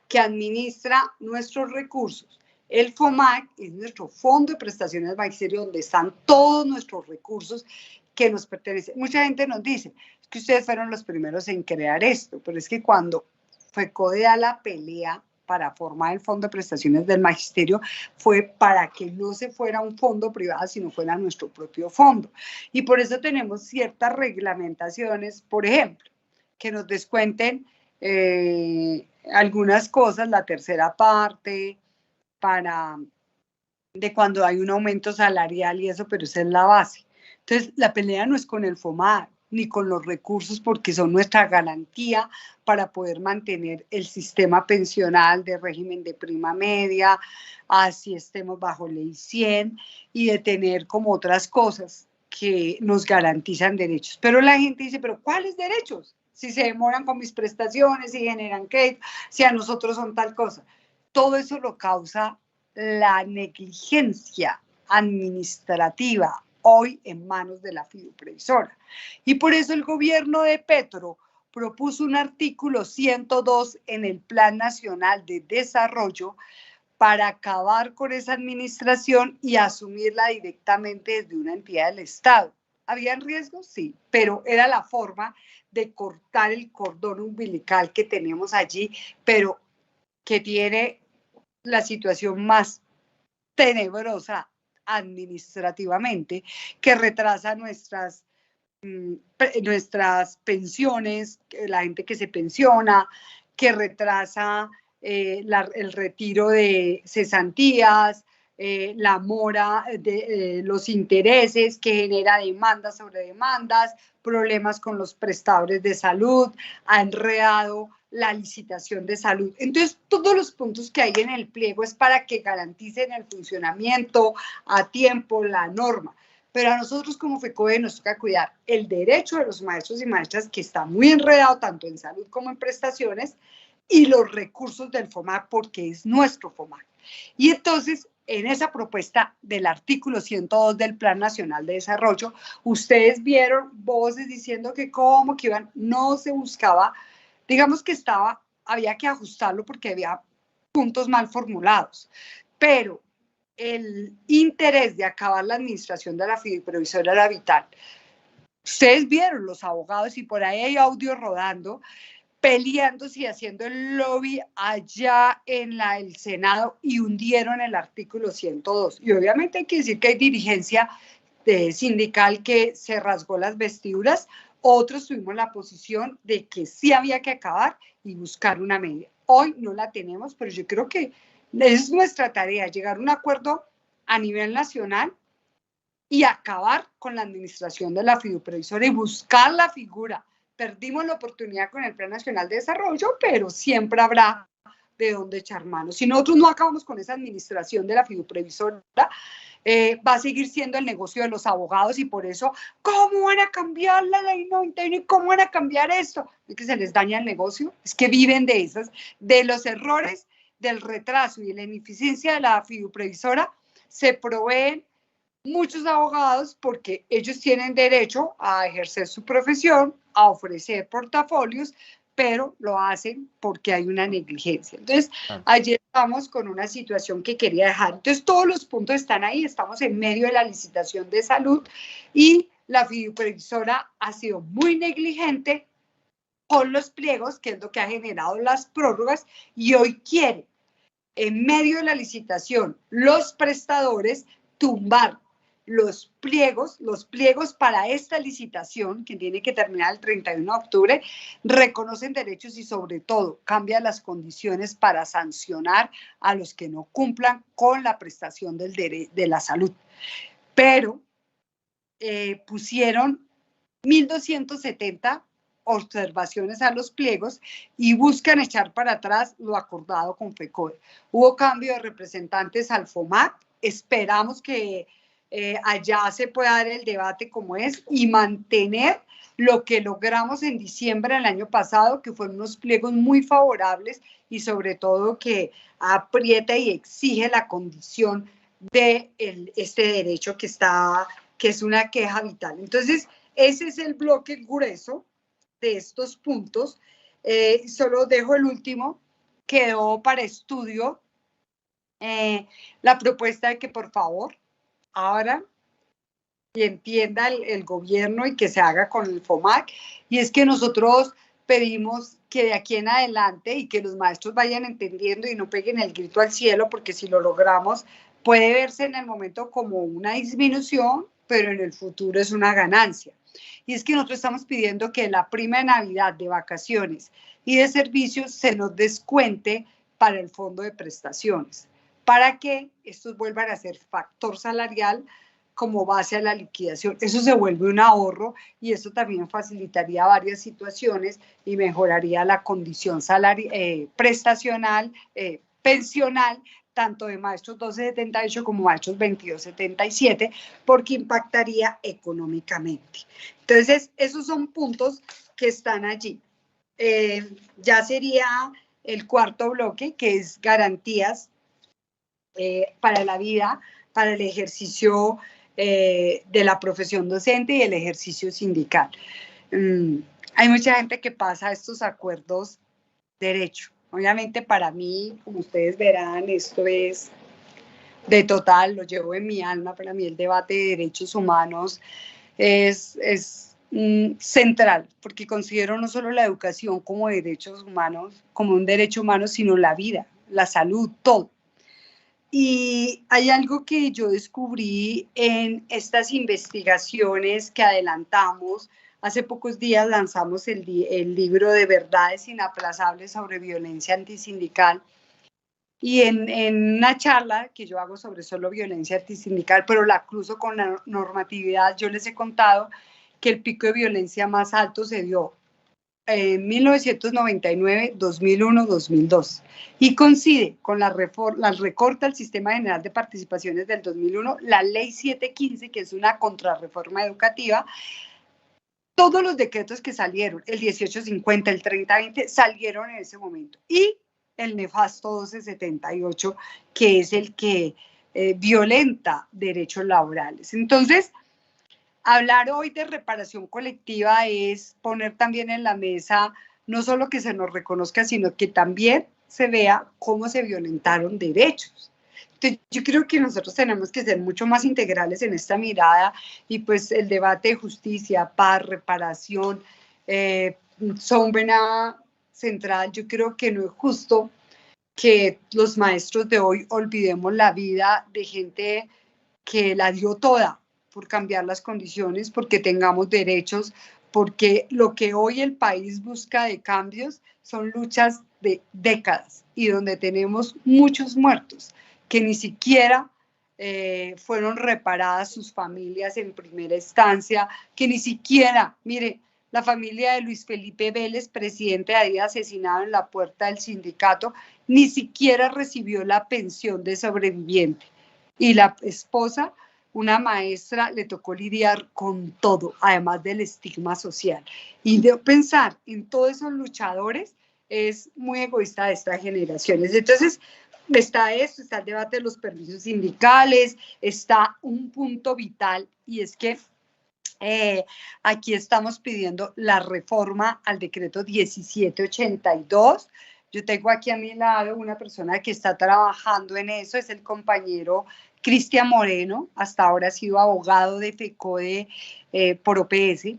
que administra nuestros recursos. El FOMAC es nuestro Fondo de Prestaciones Magisterio, donde están todos nuestros recursos que nos pertenecen. Mucha gente nos dice, es que ustedes fueron los primeros en crear esto, pero es que cuando fue CODEA la pelea para formar el Fondo de Prestaciones del Magisterio, fue para que no se fuera un fondo privado, sino fuera nuestro propio fondo. Y por eso tenemos ciertas reglamentaciones, por ejemplo, que nos descuenten algunas cosas, la tercera parte, de cuando hay un aumento salarial y eso, pero esa es la base. Entonces, la pelea no es con el FOMAC, ni con los recursos, porque son nuestra garantía para poder mantener el sistema pensional de régimen de prima media, así estemos bajo ley 100, y de tener como otras cosas que nos garantizan derechos. Pero la gente dice, ¿pero cuáles derechos? si se demoran con mis prestaciones, si generan crédito, si a nosotros son tal cosa. Todo eso lo causa la negligencia administrativa hoy en manos de la fiduprevisora. Y por eso el gobierno de Petro propuso un artículo 102 en el Plan Nacional de Desarrollo para acabar con esa administración y asumirla directamente desde una entidad del Estado. ¿Habían riesgos? Sí, pero era la forma de cortar el cordón umbilical que tenemos allí, pero que tiene la situación más tenebrosa administrativamente, que retrasa nuestras pensiones, la gente que se pensiona, que retrasa el retiro de cesantías, la mora de los intereses, que genera demandas sobre demandas, problemas con los prestadores de salud, ha enredado la licitación de salud. Entonces, todos los puntos que hay en el pliego es para que garanticen el funcionamiento a tiempo, la norma. Pero a nosotros como FECODE nos toca cuidar el derecho de los maestros y maestras, que está muy enredado tanto en salud como en prestaciones, y los recursos del FOMAC, porque es nuestro FOMAC. Y entonces, en esa propuesta del artículo 102 del Plan Nacional de Desarrollo, ustedes vieron voces diciendo que cómo que iban, no se buscaba, digamos que había que ajustarlo porque había puntos mal formulados, pero el interés de acabar la administración de la fiduprevisora era vital. Ustedes vieron los abogados y por ahí hay audio rodando, peleándose y haciendo el lobby allá en el Senado y hundieron el artículo 102. Y obviamente hay que decir que hay dirigencia sindical que se rasgó las vestiduras. Otros tuvimos la posición de que sí había que acabar y buscar una medida. Hoy no la tenemos, pero yo creo que es nuestra tarea llegar a un acuerdo a nivel nacional y acabar con la administración de la fiduprevisora y buscar la figura. Perdimos la oportunidad con el Plan Nacional de Desarrollo, pero siempre habrá de dónde echar mano. Si nosotros no acabamos con esa administración de la fiduprevisora, va a seguir siendo el negocio de los abogados y por eso, ¿cómo van a cambiar la ley 91 y cómo van a cambiar esto? ¿Es que se les daña el negocio? Es que viven de los errores, del retraso y de la ineficiencia de la fiduprevisora, se proveen muchos abogados porque ellos tienen derecho a ejercer su profesión, a ofrecer portafolios, pero lo hacen porque hay una negligencia. Entonces, ayer estamos con una situación que quería dejar. Entonces, todos los puntos están ahí, estamos en medio de la licitación de salud y la fiduprevisora ha sido muy negligente con los pliegos, que es lo que ha generado las prórrogas, y hoy quiere, en medio de la licitación, los prestadores tumbar los pliegos para esta licitación, que tiene que terminar el 31 de octubre, reconocen derechos y sobre todo cambian las condiciones para sancionar a los que no cumplan con la prestación de la salud. Pero pusieron 1.270 observaciones a los pliegos y buscan echar para atrás lo acordado con FECODE. Hubo cambio de representantes al FOMAC, esperamos que allá se pueda dar el debate como es y mantener lo que logramos en diciembre del año pasado, que fueron unos pliegos muy favorables y sobre todo que aprieta y exige la condición de este derecho que es una queja vital. Entonces, ese es el bloque grueso de estos puntos. Solo dejo el último, quedó para estudio la propuesta de que por favor abran y entienda el gobierno y que se haga con el FOMAC, y es que nosotros pedimos que de aquí en adelante y que los maestros vayan entendiendo y no peguen el grito al cielo, porque si lo logramos puede verse en el momento como una disminución, pero en el futuro es una ganancia. Y es que nosotros estamos pidiendo que la prima de Navidad, de vacaciones y de servicios se nos descuente para el fondo de prestaciones, para que estos vuelvan a ser factor salarial como base a la liquidación. Eso se vuelve un ahorro y eso también facilitaría varias situaciones y mejoraría la condición prestacional, pensional, tanto de maestros 1278 como maestros 2277, porque impactaría económicamente. Entonces, esos son puntos que están allí. ya sería el cuarto bloque, que es garantías para la vida, para el ejercicio de la profesión docente y el ejercicio sindical. Hay mucha gente que pasa estos acuerdos derecho. Obviamente para mí, como ustedes verán, esto es de total, lo llevo en mi alma. Para mí el debate de derechos humanos es central, porque considero no solo la educación como derechos humanos, como un derecho humano, sino la vida, la salud, todo. Y hay algo que yo descubrí en estas investigaciones que adelantamos. Hace pocos días lanzamos el libro de Verdades Inaplazables sobre Violencia Antisindical. Y en una charla que yo hago sobre solo violencia antisindical, pero la cruzo con la normatividad, yo les he contado que el pico de violencia más alto se dio en 1999, 2001, 2002 y coincide con la recorte al Sistema General de Participaciones del 2001, la Ley 715, que es una contrarreforma educativa. Todos los decretos que salieron, el 1850, el 3020, salieron en ese momento. Y el nefasto 1278, que es el que violenta derechos laborales. Entonces, hablar hoy de reparación colectiva es poner también en la mesa no solo que se nos reconozca, sino que también se vea cómo se violentaron derechos. Entonces, yo creo que nosotros tenemos que ser mucho más integrales en esta mirada y pues el debate de justicia, paz, reparación, son vena central. Yo creo que no es justo que los maestros de hoy olvidemos la vida de gente que la dio toda por cambiar las condiciones, porque tengamos derechos, porque lo que hoy el país busca de cambios son luchas de décadas y donde tenemos muchos muertos que ni siquiera fueron reparadas sus familias en primera instancia, que ni siquiera, mire, la familia de Luis Felipe Vélez, presidente de Adidas, asesinado en la puerta del sindicato, ni siquiera recibió la pensión de sobreviviente. Y la esposa, una maestra, le tocó lidiar con todo, además del estigma social. Y de pensar en todos esos luchadores es muy egoísta de estas generaciones. Entonces, está esto, está el debate de los permisos sindicales, está un punto vital y es que aquí estamos pidiendo la reforma al decreto 1782. Yo tengo aquí a mi lado una persona que está trabajando en eso, es el compañero Cristian Moreno, hasta ahora ha sido abogado de FECODE por OPS,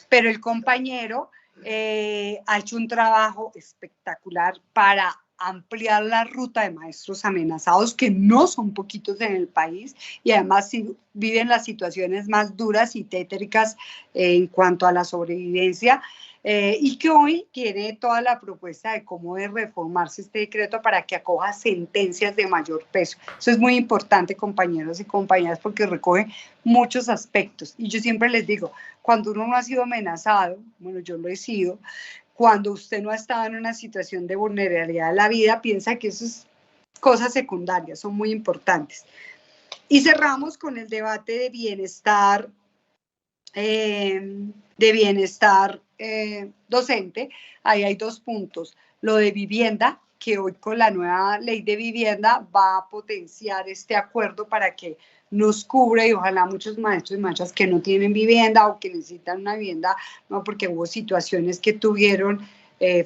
pero el compañero ha hecho un trabajo espectacular para ampliar la ruta de maestros amenazados, que no son poquitos en el país, y además viven las situaciones más duras y tétricas en cuanto a la sobrevivencia, y que hoy tiene toda la propuesta de cómo debe reformarse este decreto para que acoja sentencias de mayor peso. Eso es muy importante, compañeros y compañeras, porque recoge muchos aspectos. Y yo siempre les digo, cuando uno no ha sido amenazado, bueno, yo lo he sido, cuando usted no ha estado en una situación de vulnerabilidad de la vida, piensa que eso es cosas secundarias, son muy importantes. Y cerramos con el debate de bienestar, docente. Ahí hay dos puntos. Lo de vivienda, que hoy con la nueva ley de vivienda va a potenciar este acuerdo para que nos cubra y ojalá muchos maestros y maestras que no tienen vivienda o que necesitan una vivienda, no porque hubo situaciones que tuvieron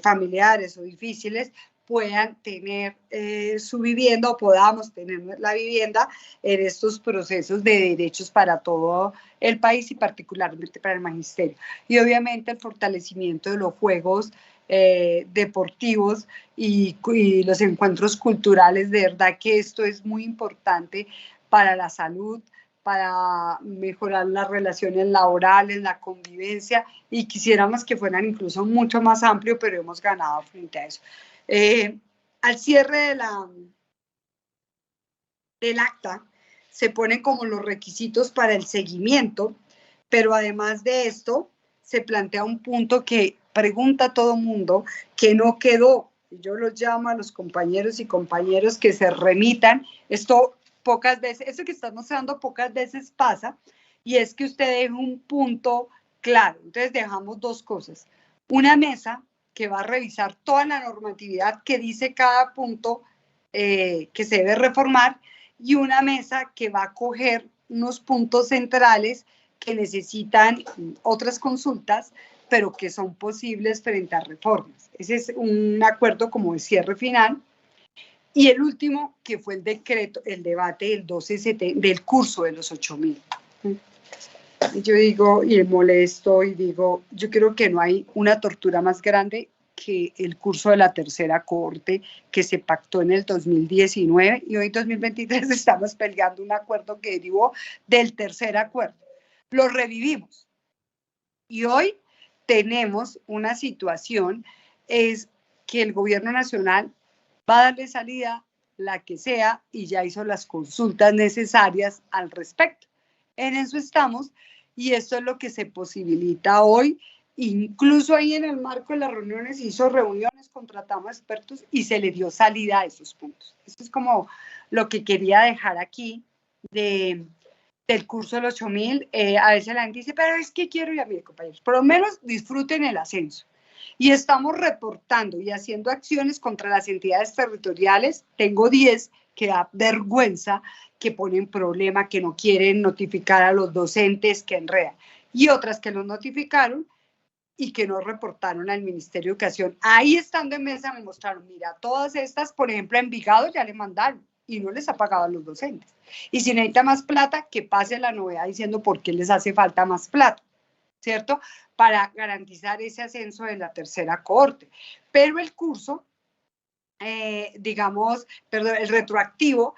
familiares o difíciles, puedan tener su vivienda o podamos tener la vivienda en estos procesos de derechos para todo el país y particularmente para el magisterio. Y obviamente el fortalecimiento de los juegos deportivos y los encuentros culturales, de verdad que esto es muy importante para la salud, para mejorar las relaciones laborales, la convivencia, y quisiéramos que fueran incluso mucho más amplio, pero hemos ganado frente a eso. Al cierre del acta se ponen como los requisitos para el seguimiento, pero además de esto se plantea un punto que pregunta a todo mundo, que no quedó. Yo los llamo a los compañeros y compañeras que se remitan. Esto pocas veces, eso que estás mostrando pocas veces pasa, y es que usted deja un punto claro. Entonces dejamos dos cosas. Una mesa que va a revisar toda la normatividad que dice cada punto que se debe reformar, y una mesa que va a coger unos puntos centrales que necesitan otras consultas, pero que son posibles frente a reformas. Ese es un acuerdo como de cierre final. Y el último, que fue el decreto, el debate del 1270, del curso de los 8.000. Yo digo, y molesto, y digo, yo creo que no hay una tortura más grande que el curso de la tercera corte que se pactó en el 2019, y hoy en 2023 estamos peleando un acuerdo que derivó del tercer acuerdo. Lo revivimos. Y hoy tenemos una situación, es que el gobierno nacional va a darle salida la que sea y ya hizo las consultas necesarias al respecto. En eso estamos, y esto es lo que se posibilita hoy. Incluso ahí en el marco de las reuniones hizo reuniones, contratamos expertos y se le dio salida a esos puntos. Eso es como lo que quería dejar aquí del curso de los 8.000. A veces la gente dice, pero es que quiero ir a mis compañeros. Por lo menos disfruten el ascenso. Y estamos reportando y haciendo acciones contra las entidades territoriales. Tengo 10 que da vergüenza, que ponen problema, que no quieren notificar a los docentes, que enredan. Y otras que los notificaron y que no reportaron al Ministerio de Educación. Ahí estando en mesa me mostraron, mira, todas estas, por ejemplo, a Envigado ya le mandaron y no les ha pagado a los docentes. Y si necesita más plata, que pase la novedad diciendo por qué les hace falta más plata, ¿cierto? Para garantizar ese ascenso de la tercera corte. Pero el curso, el retroactivo,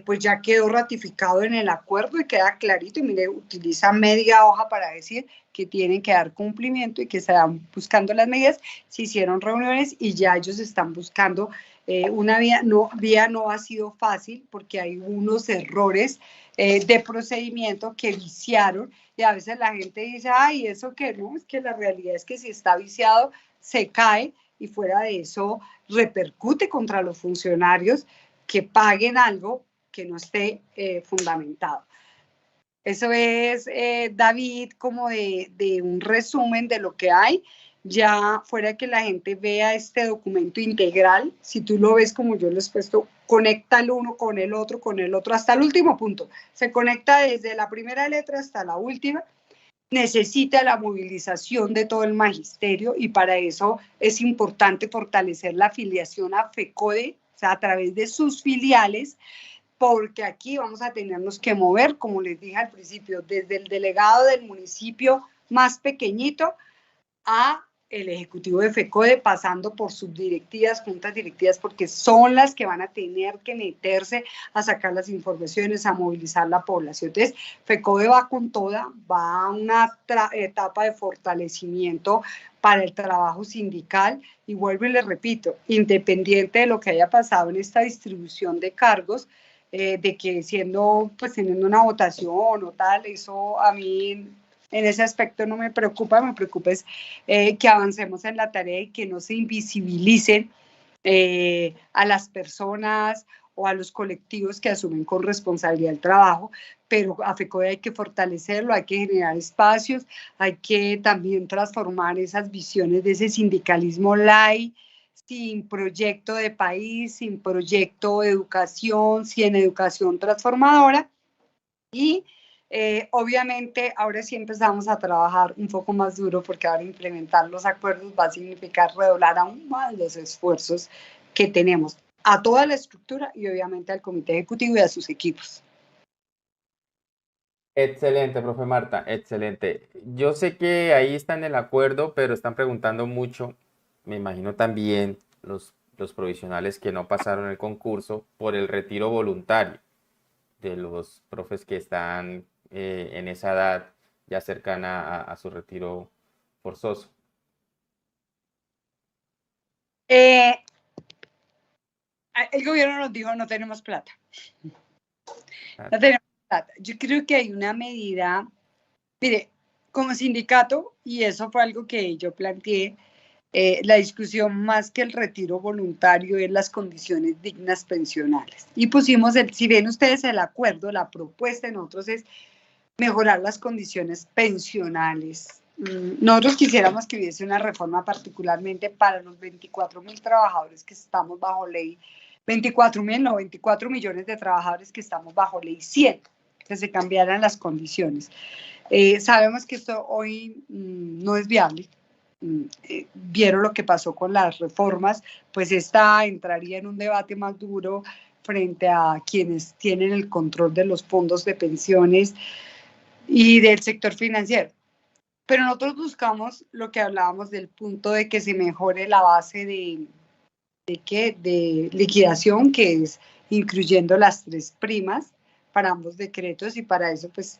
pues ya quedó ratificado en el acuerdo y queda clarito. Y mire, utiliza media hoja para decir que tienen que dar cumplimiento y que se van buscando las medidas. Se hicieron reuniones y ya ellos están buscando una vía. No ha sido fácil porque hay unos errores de procedimiento que viciaron, y a veces la gente dice, ay, eso que no, es que la realidad es que si está viciado se cae, y fuera de eso repercute contra los funcionarios que paguen algo que no esté fundamentado. Eso es, David, como de un resumen de lo que hay. Ya fuera que la gente vea este documento integral, si tú lo ves como yo lo he puesto, conecta el uno con el otro, hasta el último punto. Se conecta desde la primera letra hasta la última. Necesita la movilización de todo el magisterio, y para eso es importante fortalecer la afiliación a FECODE, o sea, a través de sus filiales, porque aquí vamos a tenernos que mover, como les dije al principio, desde el delegado del municipio más pequeñito a el ejecutivo de FECODE, pasando por subdirectivas, juntas directivas, porque son las que van a tener que meterse a sacar las informaciones, a movilizar la población. Entonces, FECODE va con toda, va a una etapa de fortalecimiento para el trabajo sindical, y vuelvo y les repito, independiente de lo que haya pasado en esta distribución de cargos, de que pues teniendo una votación o tal, eso a mí en ese aspecto no me preocupa. Me preocupa es que avancemos en la tarea y que no se invisibilicen a las personas o a los colectivos que asumen con responsabilidad el trabajo. Pero a FECODE hay que fortalecerlo, hay que generar espacios, hay que también transformar esas visiones de ese sindicalismo light, sin proyecto de país, sin proyecto de educación, sin educación transformadora. Y obviamente ahora sí empezamos a trabajar un poco más duro, porque ahora implementar los acuerdos va a significar redoblar aún más los esfuerzos que tenemos a toda la estructura y obviamente al comité ejecutivo y a sus equipos. Excelente, profe Marta, excelente. Yo sé que ahí está en el acuerdo, pero están preguntando mucho, me imagino también los provisionales que no pasaron el concurso, por el retiro voluntario de los profes que están en esa edad ya cercana a su retiro forzoso. El gobierno nos dijo, no tenemos plata. No tenemos plata. Yo creo que hay una medida, mire, como sindicato, y eso fue algo que yo planteé, la discusión más que el retiro voluntario es las condiciones dignas pensionales. Y pusimos, si ven ustedes el acuerdo, la propuesta de nosotros es mejorar las condiciones pensionales Nosotros quisiéramos que hubiese una reforma particularmente para los 24.000 trabajadores que estamos bajo ley, 24.000, no, 24 millones de trabajadores que estamos bajo ley 7, que se cambiaran las condiciones. Sabemos que esto hoy no es viable. Vieron lo que pasó con las reformas, pues esta entraría en un debate más duro frente a quienes tienen el control de los fondos de pensiones y del sector financiero. Pero nosotros buscamos lo que hablábamos del punto de que se mejore la base de liquidación, que es incluyendo las 3 primas para ambos decretos, y para eso, pues,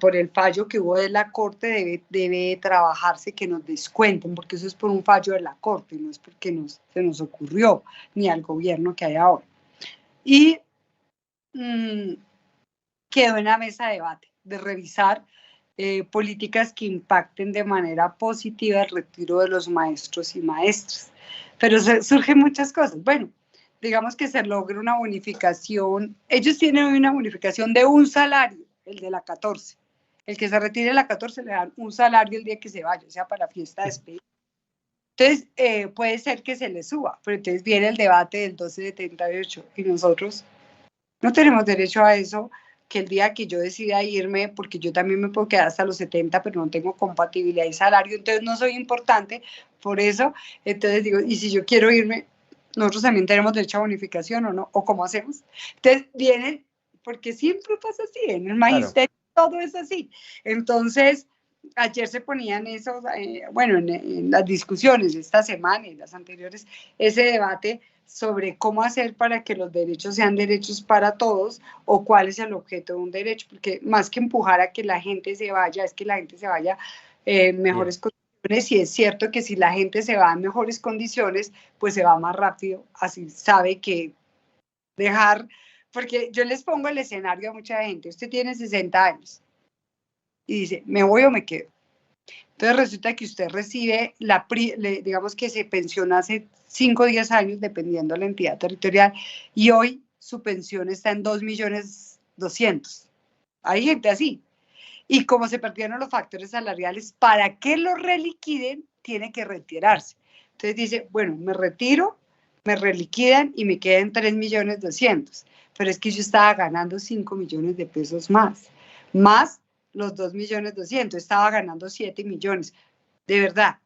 por el fallo que hubo de la Corte, debe trabajarse que nos descuenten, porque eso es por un fallo de la Corte, no es porque se nos ocurrió, ni al gobierno que hay ahora. Y quedó en la mesa de debate de revisar políticas que impacten de manera positiva el retiro de los maestros y maestras. Pero surgen muchas cosas. Bueno, digamos que se logra una bonificación. Ellos tienen una bonificación de un salario, el de la 14. El que se retire la 14 le dan un salario el día que se vaya, o sea, para fiesta de despedida. Entonces, puede ser que se le suba, pero entonces viene el debate del 1278 y nosotros no tenemos derecho a eso, que el día que yo decida irme, porque yo también me puedo quedar hasta los 70, pero no tengo compatibilidad y salario, entonces no soy importante, por eso, entonces digo, y si yo quiero irme, nosotros también tenemos derecho a bonificación o no, o cómo hacemos. Entonces vienen, porque siempre pasa así, en el magisterio todo es así. Entonces, ayer se ponían esos, bueno, en las discusiones esta semana y las anteriores, ese debate sobre cómo hacer para que los derechos sean derechos para todos, o cuál es el objeto de un derecho, porque más que empujar a que la gente se vaya, es que la gente se vaya en mejores condiciones, y es cierto que si la gente se va en mejores condiciones, pues se va más rápido, así sabe que dejar, porque yo les pongo el escenario a mucha gente, usted tiene 60 años y dice, ¿me voy o me quedo? Entonces resulta que usted recibe, digamos que se pensiona hace 5 o 10 años, dependiendo de la entidad territorial, y hoy su pensión está en 2.200.000. Hay gente así. Y como se perdieron los factores salariales, para que lo reliquiden, tiene que retirarse. Entonces dice, bueno, me retiro, me reliquidan y me quedan 3.200.000. Pero es que yo estaba ganando 5 millones de pesos más los 2.200.000, estaba ganando 7 millones. De verdad,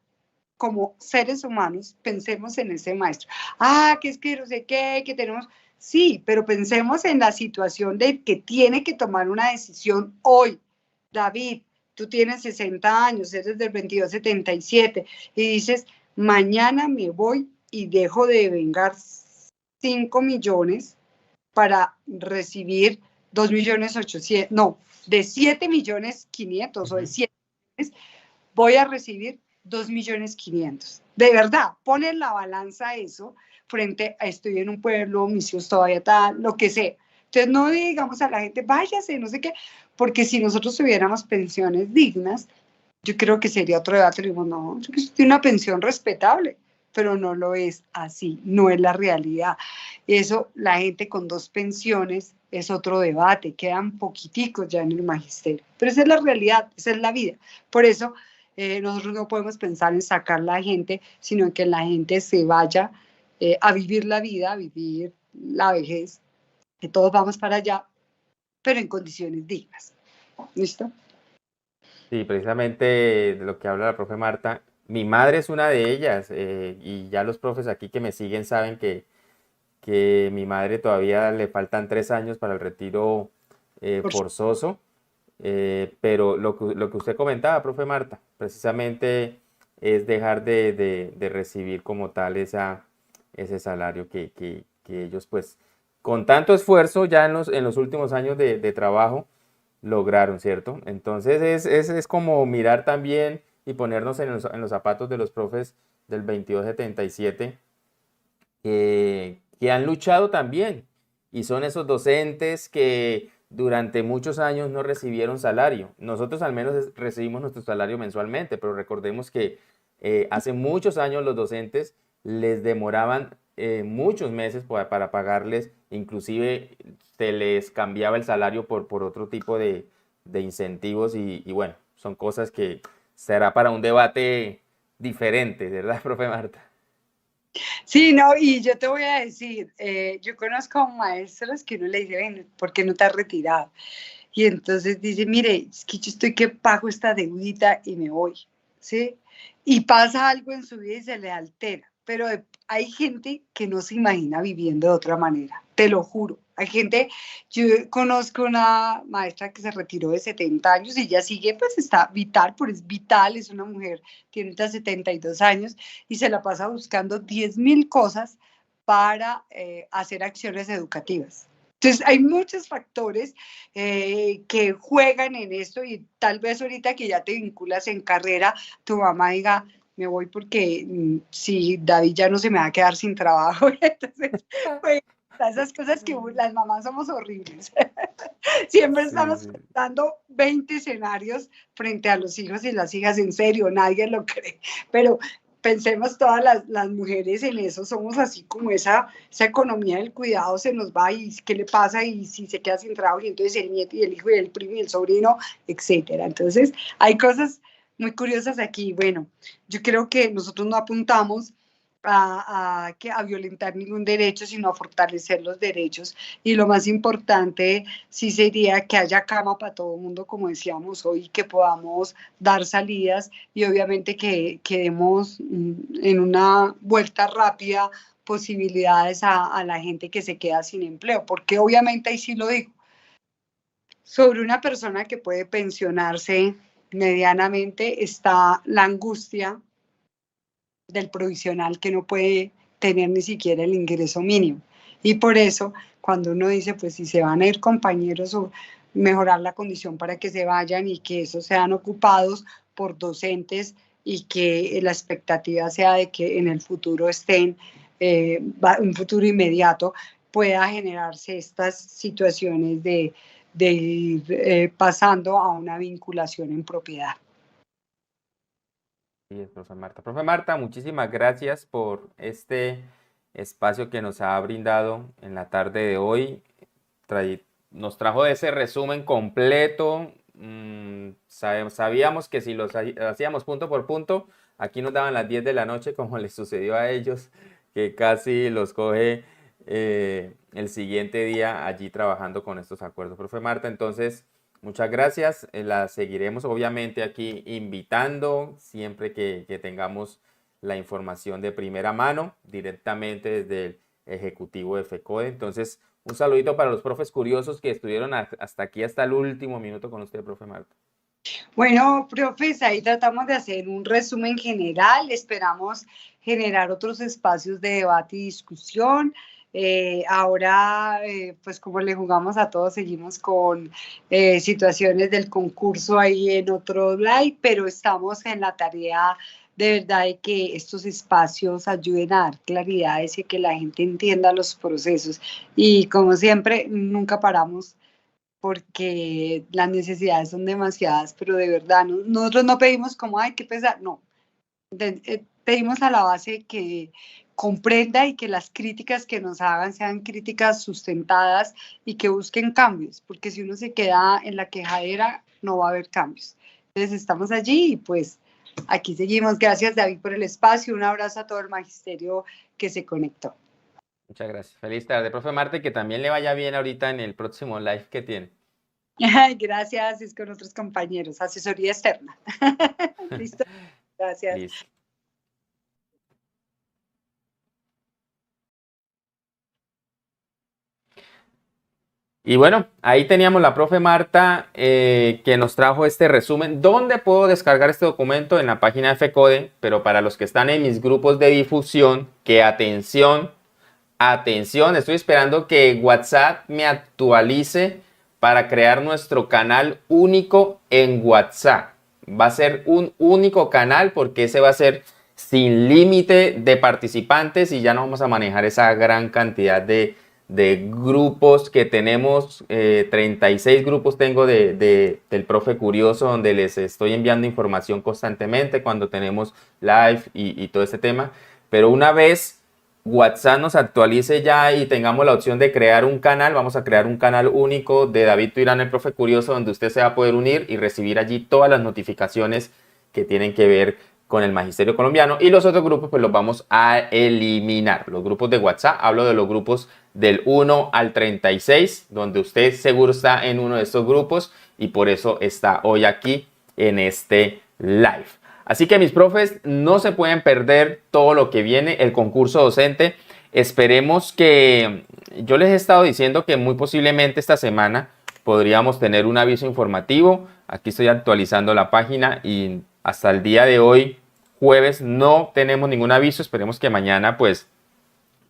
como seres humanos, pensemos en ese maestro. Que es que no sé qué, que tenemos. Sí, pero pensemos en la situación de que tiene que tomar una decisión hoy. David, tú tienes 60 años, eres del 2277, y dices, mañana me voy y dejo de vengar 5 millones para recibir 2.800.000, no, de 7.500.000 o de 7 millones, voy a recibir 2.500.000. De verdad, pon en la balanza eso frente a estoy en un pueblo, mis hijos todavía están, lo que sea. Entonces no digamos a la gente, váyase, no sé qué, porque si nosotros tuviéramos pensiones dignas, yo creo que sería otro debate. Digo, no, yo creo que tiene una pensión respetable, pero no lo es así, no es la realidad. Eso, la gente con 2 pensiones es otro debate, quedan poquiticos ya en el magisterio, pero esa es la realidad, esa es la vida. Por eso nosotros no podemos pensar en sacar a la gente, sino en que la gente se vaya a vivir la vida, a vivir la vejez, que todos vamos para allá, pero en condiciones dignas. ¿Listo? Sí, precisamente de lo que habla la profe Marta, mi madre es una de ellas, y ya los profes aquí que me siguen saben que mi madre todavía le faltan 3 años para el retiro forzoso, pero lo que usted comentaba, profe Marta, precisamente es dejar de recibir como tal ese salario que ellos pues con tanto esfuerzo ya en los últimos años de trabajo lograron, ¿cierto? Entonces es como mirar también y ponernos en los zapatos de los profes del 2277 que han luchado también y son esos docentes que durante muchos años no recibieron salario. Nosotros al menos recibimos nuestro salario mensualmente, pero recordemos que hace muchos años los docentes les demoraban muchos meses para pagarles, inclusive se les cambiaba el salario por otro tipo de incentivos y bueno, son cosas que será para un debate diferente, ¿verdad, profe Marta? Sí, no, y yo te voy a decir, yo conozco maestros que uno le dice, ven, ¿por qué no te has retirado? Y entonces dice, mire, es que yo estoy que pago esta deudita y me voy, ¿sí? Y pasa algo en su vida y se le altera, pero hay gente que no se imagina viviendo de otra manera, te lo juro. Hay gente, yo conozco una maestra que se retiró de 70 años y ya sigue, pues está vital, pero es vital, es una mujer, tiene ahorita 72 años y se la pasa buscando 10.000 cosas para hacer acciones educativas. Entonces, hay muchos factores que juegan en esto y tal vez ahorita que ya te vinculas en carrera, tu mamá diga, me voy porque si David ya no se me va a quedar sin trabajo. Entonces, pues, esas cosas que las mamás somos horribles. Siempre Sí, estamos sí. dando 20 escenarios frente a los hijos y las hijas, en serio, nadie lo cree, pero pensemos todas las mujeres en eso, somos así como esa economía del cuidado se nos va y qué le pasa y si se queda sin trabajo y entonces el nieto y el hijo y el primo y el sobrino, etcétera. Entonces hay cosas muy curiosas aquí. Bueno, yo creo que nosotros no apuntamos a violentar ningún derecho, sino a fortalecer los derechos. Y lo más importante sí sería que haya cama para todo el mundo, como decíamos hoy, que podamos dar salidas y obviamente que demos en una vuelta rápida posibilidades a la gente que se queda sin empleo, porque obviamente ahí sí lo digo, sobre una persona que puede pensionarse medianamente está la angustia del provisional que no puede tener ni siquiera el ingreso mínimo. Y por eso, cuando uno dice, pues si se van a ir compañeros o mejorar la condición para que se vayan y que esos sean ocupados por docentes y que la expectativa sea de que en el futuro estén, un futuro inmediato, pueda generarse estas situaciones de ir pasando a una vinculación en propiedad. Sí, profe Marta. Profe Marta, muchísimas gracias por este espacio que nos ha brindado en la tarde de hoy. Nos trajo ese resumen completo. Sabíamos que si los hacíamos punto por punto, aquí nos daban las 10 de la noche, como les sucedió a ellos, que casi los coge el siguiente día allí trabajando con estos acuerdos. Profe Marta, entonces... Muchas gracias. La seguiremos obviamente aquí invitando siempre que tengamos la información de primera mano directamente desde el Ejecutivo de FECODE. Entonces, un saludito para los profes curiosos que estuvieron hasta aquí, hasta el último minuto con usted, profe Marta. Bueno, profes, ahí tratamos de hacer un resumen general. Esperamos generar otros espacios de debate y discusión. Ahora, pues como le jugamos a todos, seguimos con situaciones del concurso ahí en otro live, pero estamos en la tarea de verdad de que estos espacios ayuden a dar claridades y que la gente entienda los procesos. Y como siempre, nunca paramos porque las necesidades son demasiadas, pero de verdad, nosotros no pedimos como, ay, qué pesar, no, pedimos a la base que comprenda y que las críticas que nos hagan sean críticas sustentadas y que busquen cambios, porque si uno se queda en la quejadera, no va a haber cambios. Entonces estamos allí y pues aquí seguimos. Gracias, David, por el espacio. Un abrazo a todo el magisterio que se conectó. Muchas gracias. Feliz tarde, profe Marta, y que también le vaya bien ahorita en el próximo live que tiene. Gracias, es con otros compañeros, asesoría externa. Listo, gracias. Listo. Y bueno, ahí teníamos la profe Marta que nos trajo este resumen. ¿Dónde puedo descargar este documento? En la página de FECODE, pero para los que están en mis grupos de difusión, que atención, atención, estoy esperando que WhatsApp me actualice para crear nuestro canal único en WhatsApp. Va a ser un único canal porque ese va a ser sin límite de participantes y ya no vamos a manejar esa gran cantidad de grupos que tenemos. 36 grupos tengo del profe curioso donde les estoy enviando información constantemente cuando tenemos live y todo este tema. Pero una vez WhatsApp nos actualice ya y tengamos la opción de crear un canal, vamos a crear un canal único de David Tuirán, el profe curioso, donde usted se va a poder unir y recibir allí todas las notificaciones que tienen que ver con el magisterio colombiano, y los otros grupos pues los vamos a eliminar. Los grupos de WhatsApp, hablo de los grupos del 1 al 36, donde usted seguro está en uno de estos grupos y por eso está hoy aquí en este live. Así que mis profes, no se pueden perder todo lo que viene, el concurso docente. Esperemos que, yo les he estado diciendo que muy posiblemente esta semana podríamos tener un aviso informativo. Aquí estoy actualizando la página y hasta el día de hoy, jueves, no tenemos ningún aviso. Esperemos que mañana pues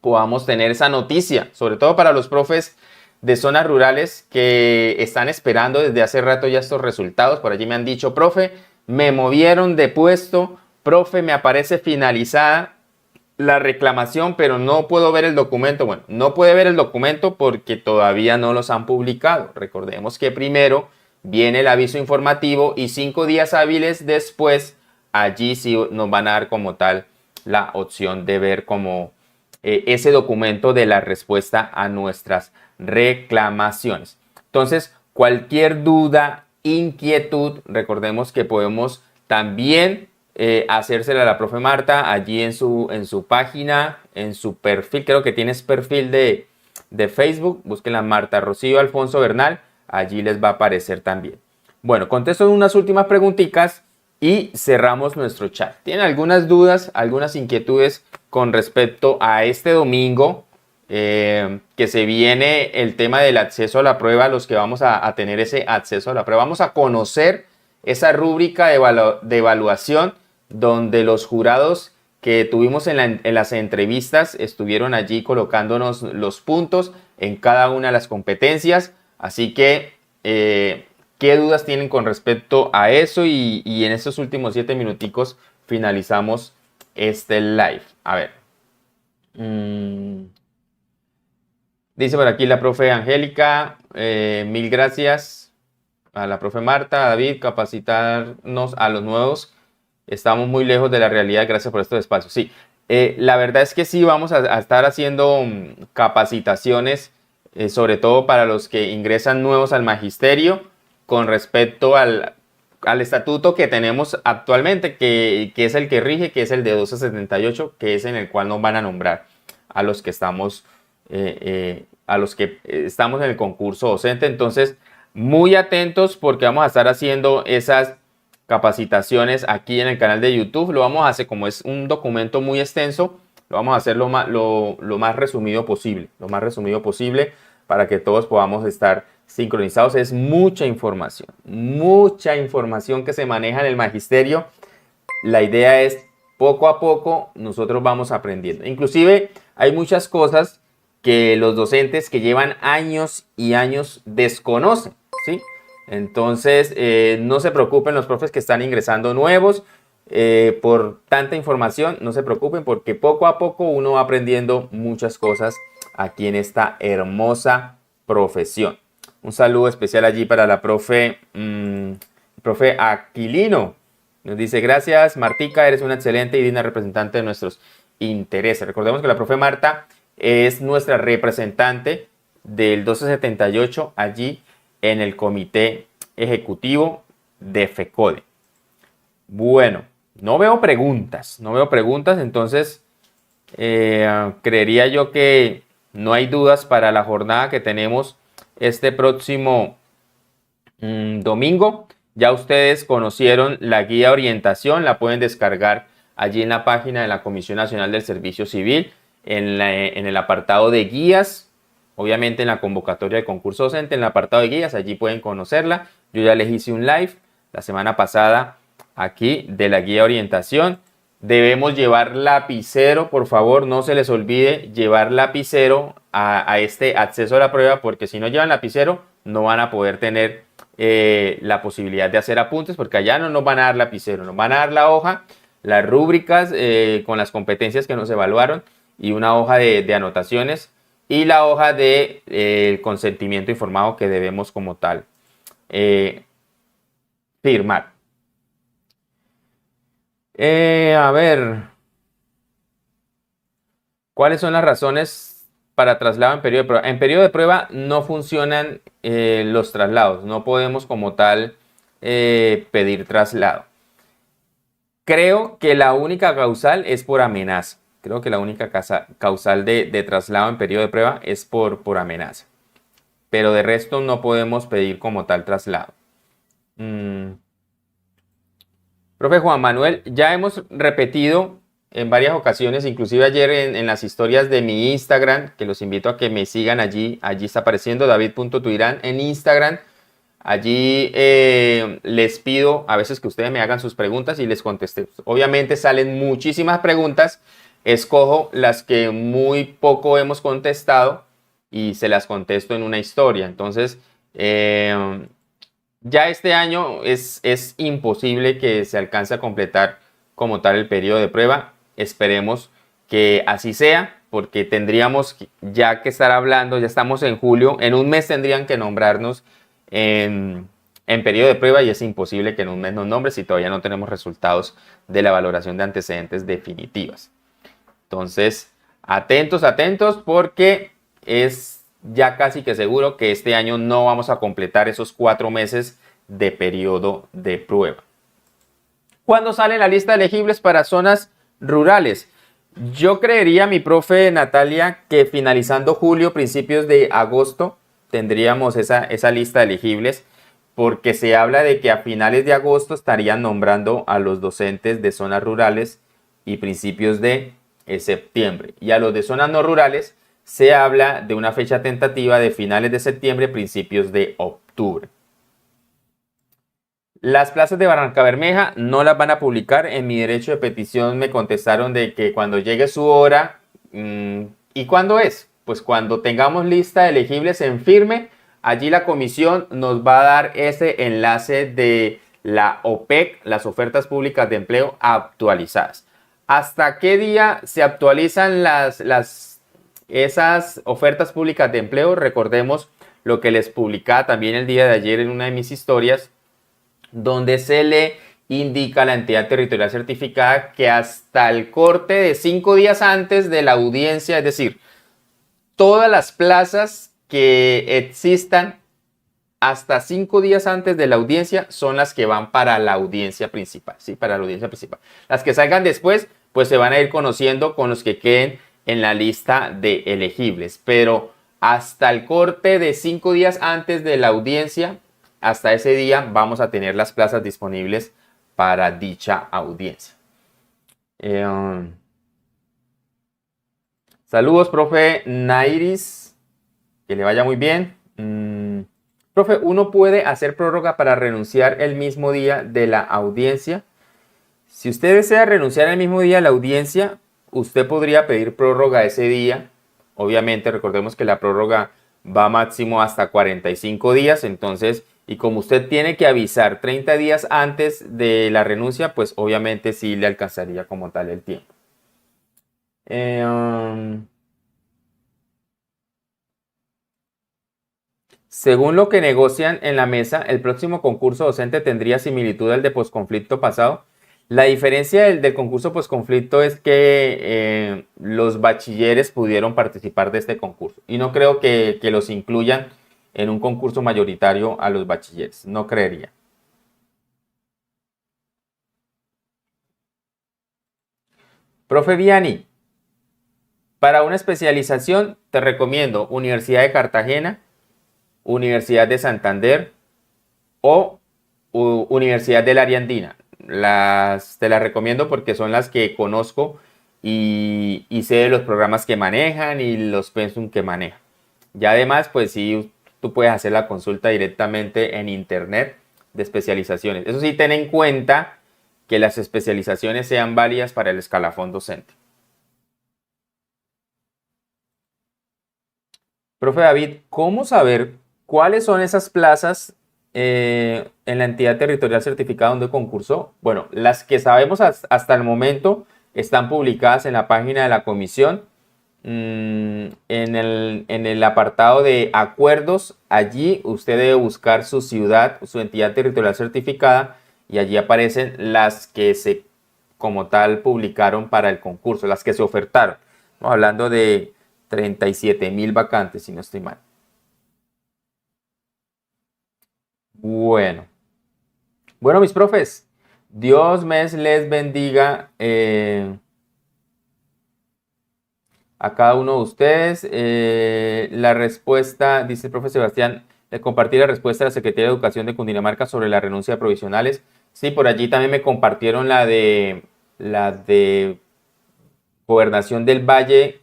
podamos tener esa noticia, sobre todo para los profes de zonas rurales que están esperando desde hace rato ya estos resultados. Por allí me han dicho, profe, me movieron de puesto, profe, me aparece finalizada la reclamación, pero no puedo ver el documento. Bueno, no puede ver el documento porque todavía no los han publicado. Recordemos que primero viene el aviso informativo y 5 días hábiles después, allí sí nos van a dar como tal la opción de ver como ese documento de la respuesta a nuestras reclamaciones. Entonces, cualquier duda, inquietud, recordemos que podemos también hacérsela a la profe Marta allí en su página, en su perfil. Creo que tienes perfil de Facebook. Búsquenla, Marta Rocío Alfonso Bernal. Allí les va a aparecer también. Bueno, contesto unas últimas preguntitas y cerramos nuestro chat. ¿Tienen algunas dudas, algunas inquietudes con respecto a este domingo que se viene el tema del acceso a la prueba? Los que vamos a tener ese acceso a la prueba, vamos a conocer esa rúbrica de evaluación donde los jurados que tuvimos en las entrevistas estuvieron allí colocándonos los puntos en cada una de las competencias. Así que, ¿qué dudas tienen con respecto a eso? Y en estos últimos 7 minuticos finalizamos este live. A ver. Dice por aquí la profe Angélica, mil gracias a la profe Marta, a David, capacitarnos a los nuevos. Estamos muy lejos de la realidad, gracias por estos espacios. Sí, la verdad es que sí vamos a estar haciendo capacitaciones, sobre todo para los que ingresan nuevos al magisterio, con respecto al estatuto que tenemos actualmente, que es el que rige, que es el de 1278, que es en el cual nos van a nombrar a los que estamos en el concurso docente. Entonces, muy atentos porque vamos a estar haciendo esas capacitaciones aquí en el canal de YouTube. Lo vamos a hacer, como es un documento muy extenso, lo vamos a hacer lo más resumido posible, para que todos podamos estar sincronizados. Es mucha información que se maneja en el magisterio. La idea es poco a poco nosotros vamos aprendiendo. Inclusive hay muchas cosas que los docentes que llevan años y años desconocen, ¿sí? Entonces, no se preocupen los profes que están ingresando nuevos por tanta información. No se preocupen porque poco a poco uno va aprendiendo muchas cosas aquí en esta hermosa profesión. Un saludo especial allí para la profe Aquilino. Nos dice, gracias Martica, eres una excelente y digna representante de nuestros intereses. Recordemos que la profe Marta es nuestra representante del 1278 allí en el comité ejecutivo de FECODE. Bueno, no veo preguntas, entonces creería yo que no hay dudas para la jornada que tenemos este próximo domingo. Ya ustedes conocieron la guía de orientación, la pueden descargar allí en la página de la Comisión Nacional del Servicio Civil, en el apartado de guías. Obviamente en la convocatoria de concurso docente, en el apartado de guías, allí pueden conocerla. Yo ya les hice un live la semana pasada aquí de la guía de orientación. Debemos llevar lapicero, por favor, no se les olvide llevar lapicero a este acceso a la prueba, porque si no llevan lapicero no van a poder tener la posibilidad de hacer apuntes, porque allá no nos van a dar lapicero, nos van a dar la hoja, las rúbricas con las competencias que nos evaluaron y una hoja de anotaciones y la hoja de consentimiento informado que debemos como tal firmar. A ver, ¿cuáles son las razones para traslado en periodo de prueba? En periodo de prueba no funcionan los traslados, no podemos como tal pedir traslado. Creo que la única causal es por amenaza. Creo que la única causal de traslado en periodo de prueba es por amenaza. Pero de resto no podemos pedir como tal traslado. Profe Juan Manuel, ya hemos repetido en varias ocasiones, inclusive ayer en las historias de mi Instagram, que los invito a que me sigan allí. Allí está apareciendo david.tuirán en Instagram. Allí les pido a veces que ustedes me hagan sus preguntas y les conteste. Obviamente salen muchísimas preguntas. Escojo las que muy poco hemos contestado y se las contesto en una historia. Entonces, ya este año es imposible que se alcance a completar como tal el periodo de prueba. Esperemos que así sea, porque tendríamos ya que estar hablando, ya estamos en julio, en un mes tendrían que nombrarnos en periodo de prueba y es imposible que en un mes nos nombres si todavía no tenemos resultados de la valoración de antecedentes definitivas. Entonces, atentos, atentos, porque es ya casi que seguro que este año no vamos a completar esos 4 meses de periodo de prueba. ¿Cuándo sale la lista de elegibles para zonas rurales? Yo creería, mi profe Natalia, que finalizando julio, principios de agosto, tendríamos esa lista de elegibles, porque se habla de que a finales de agosto estarían nombrando a los docentes de zonas rurales y principios de septiembre. Y a los de zonas no rurales se habla de una fecha tentativa de finales de septiembre, principios de octubre. Las plazas de Barrancabermeja no las van a publicar. En mi derecho de petición me contestaron de que cuando llegue su hora, ¿y cuándo es? Pues cuando tengamos lista de elegibles en firme, allí la comisión nos va a dar ese enlace de la OPEC, las ofertas públicas de empleo actualizadas. ¿Hasta qué día se actualizan esas ofertas públicas de empleo? Recordemos lo que les publicaba también el día de ayer en una de mis historias, donde se le indica a la entidad territorial certificada que hasta el corte de 5 días antes de la audiencia, es decir, todas las plazas que existan hasta 5 días antes de la audiencia son las que van para la audiencia principal, ¿sí? Para la audiencia principal. Las que salgan después, pues se van a ir conociendo con los que queden en la lista de elegibles, pero hasta el corte de 5 días antes de la audiencia, hasta ese día vamos a tener las plazas disponibles para dicha audiencia. Saludos, profe Nairis. Que le vaya muy bien. Profe, ¿uno puede hacer prórroga para renunciar el mismo día de la audiencia? Si usted desea renunciar el mismo día de la audiencia, usted podría pedir prórroga ese día. Obviamente, recordemos que la prórroga va máximo hasta 45 días, entonces, y como usted tiene que avisar 30 días antes de la renuncia, pues obviamente sí le alcanzaría como tal el tiempo. Según lo que negocian en la mesa, el próximo concurso docente tendría similitud al de posconflicto pasado. La diferencia del concurso posconflicto es que los bachilleres pudieron participar de este concurso. Y no creo que los incluyan en un concurso mayoritario a los bachilleres. No creería. Profe Viani, para una especialización te recomiendo Universidad de Cartagena, Universidad de Santander o Universidad del Área Andina. Te las recomiendo porque son las que conozco y sé de los programas que manejan y los pensum que manejan. Y además, pues sí, tú puedes hacer la consulta directamente en internet de especializaciones. Eso sí, ten en cuenta que las especializaciones sean válidas para el escalafón docente. Profe David, ¿cómo saber cuáles son esas plazas en la entidad territorial certificada donde concursó? Bueno, las que sabemos hasta el momento están publicadas en la página de la comisión, en el apartado de acuerdos. Allí usted debe buscar su ciudad, su entidad territorial certificada, y allí aparecen las que se como tal publicaron para el concurso, las que se ofertaron. Estamos hablando de 37.000 vacantes, si no estoy mal. Bueno, mis profes, Dios les bendiga a cada uno de ustedes. La respuesta, dice el profe Sebastián, le compartí la respuesta de la Secretaría de Educación de Cundinamarca sobre la renuncia de provisionales. Sí, por allí también me compartieron la de Gobernación del Valle,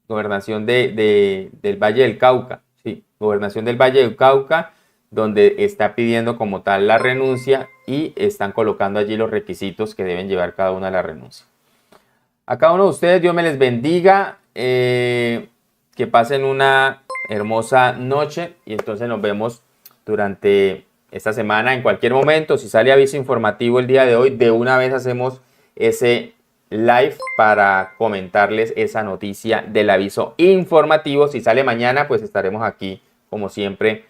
Gobernación del Valle del Cauca, sí, Gobernación del Valle del Cauca, donde está pidiendo como tal la renuncia y están colocando allí los requisitos que deben llevar cada una de las renuncias. A cada uno de ustedes, Dios me les bendiga, que pasen una hermosa noche y entonces nos vemos durante esta semana en cualquier momento. Si sale aviso informativo el día de hoy, de una vez hacemos ese live para comentarles esa noticia del aviso informativo. Si sale mañana, pues estaremos aquí, como siempre,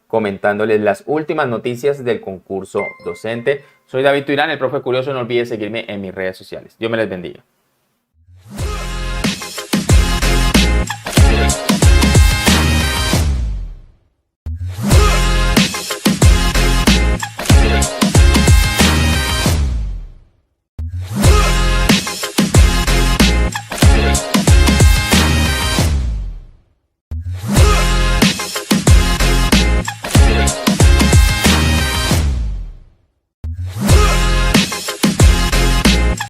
comentándoles las últimas noticias del concurso docente. Soy David Tuirán, el profe curioso. No olvide seguirme en mis redes sociales. Dios me les bendiga.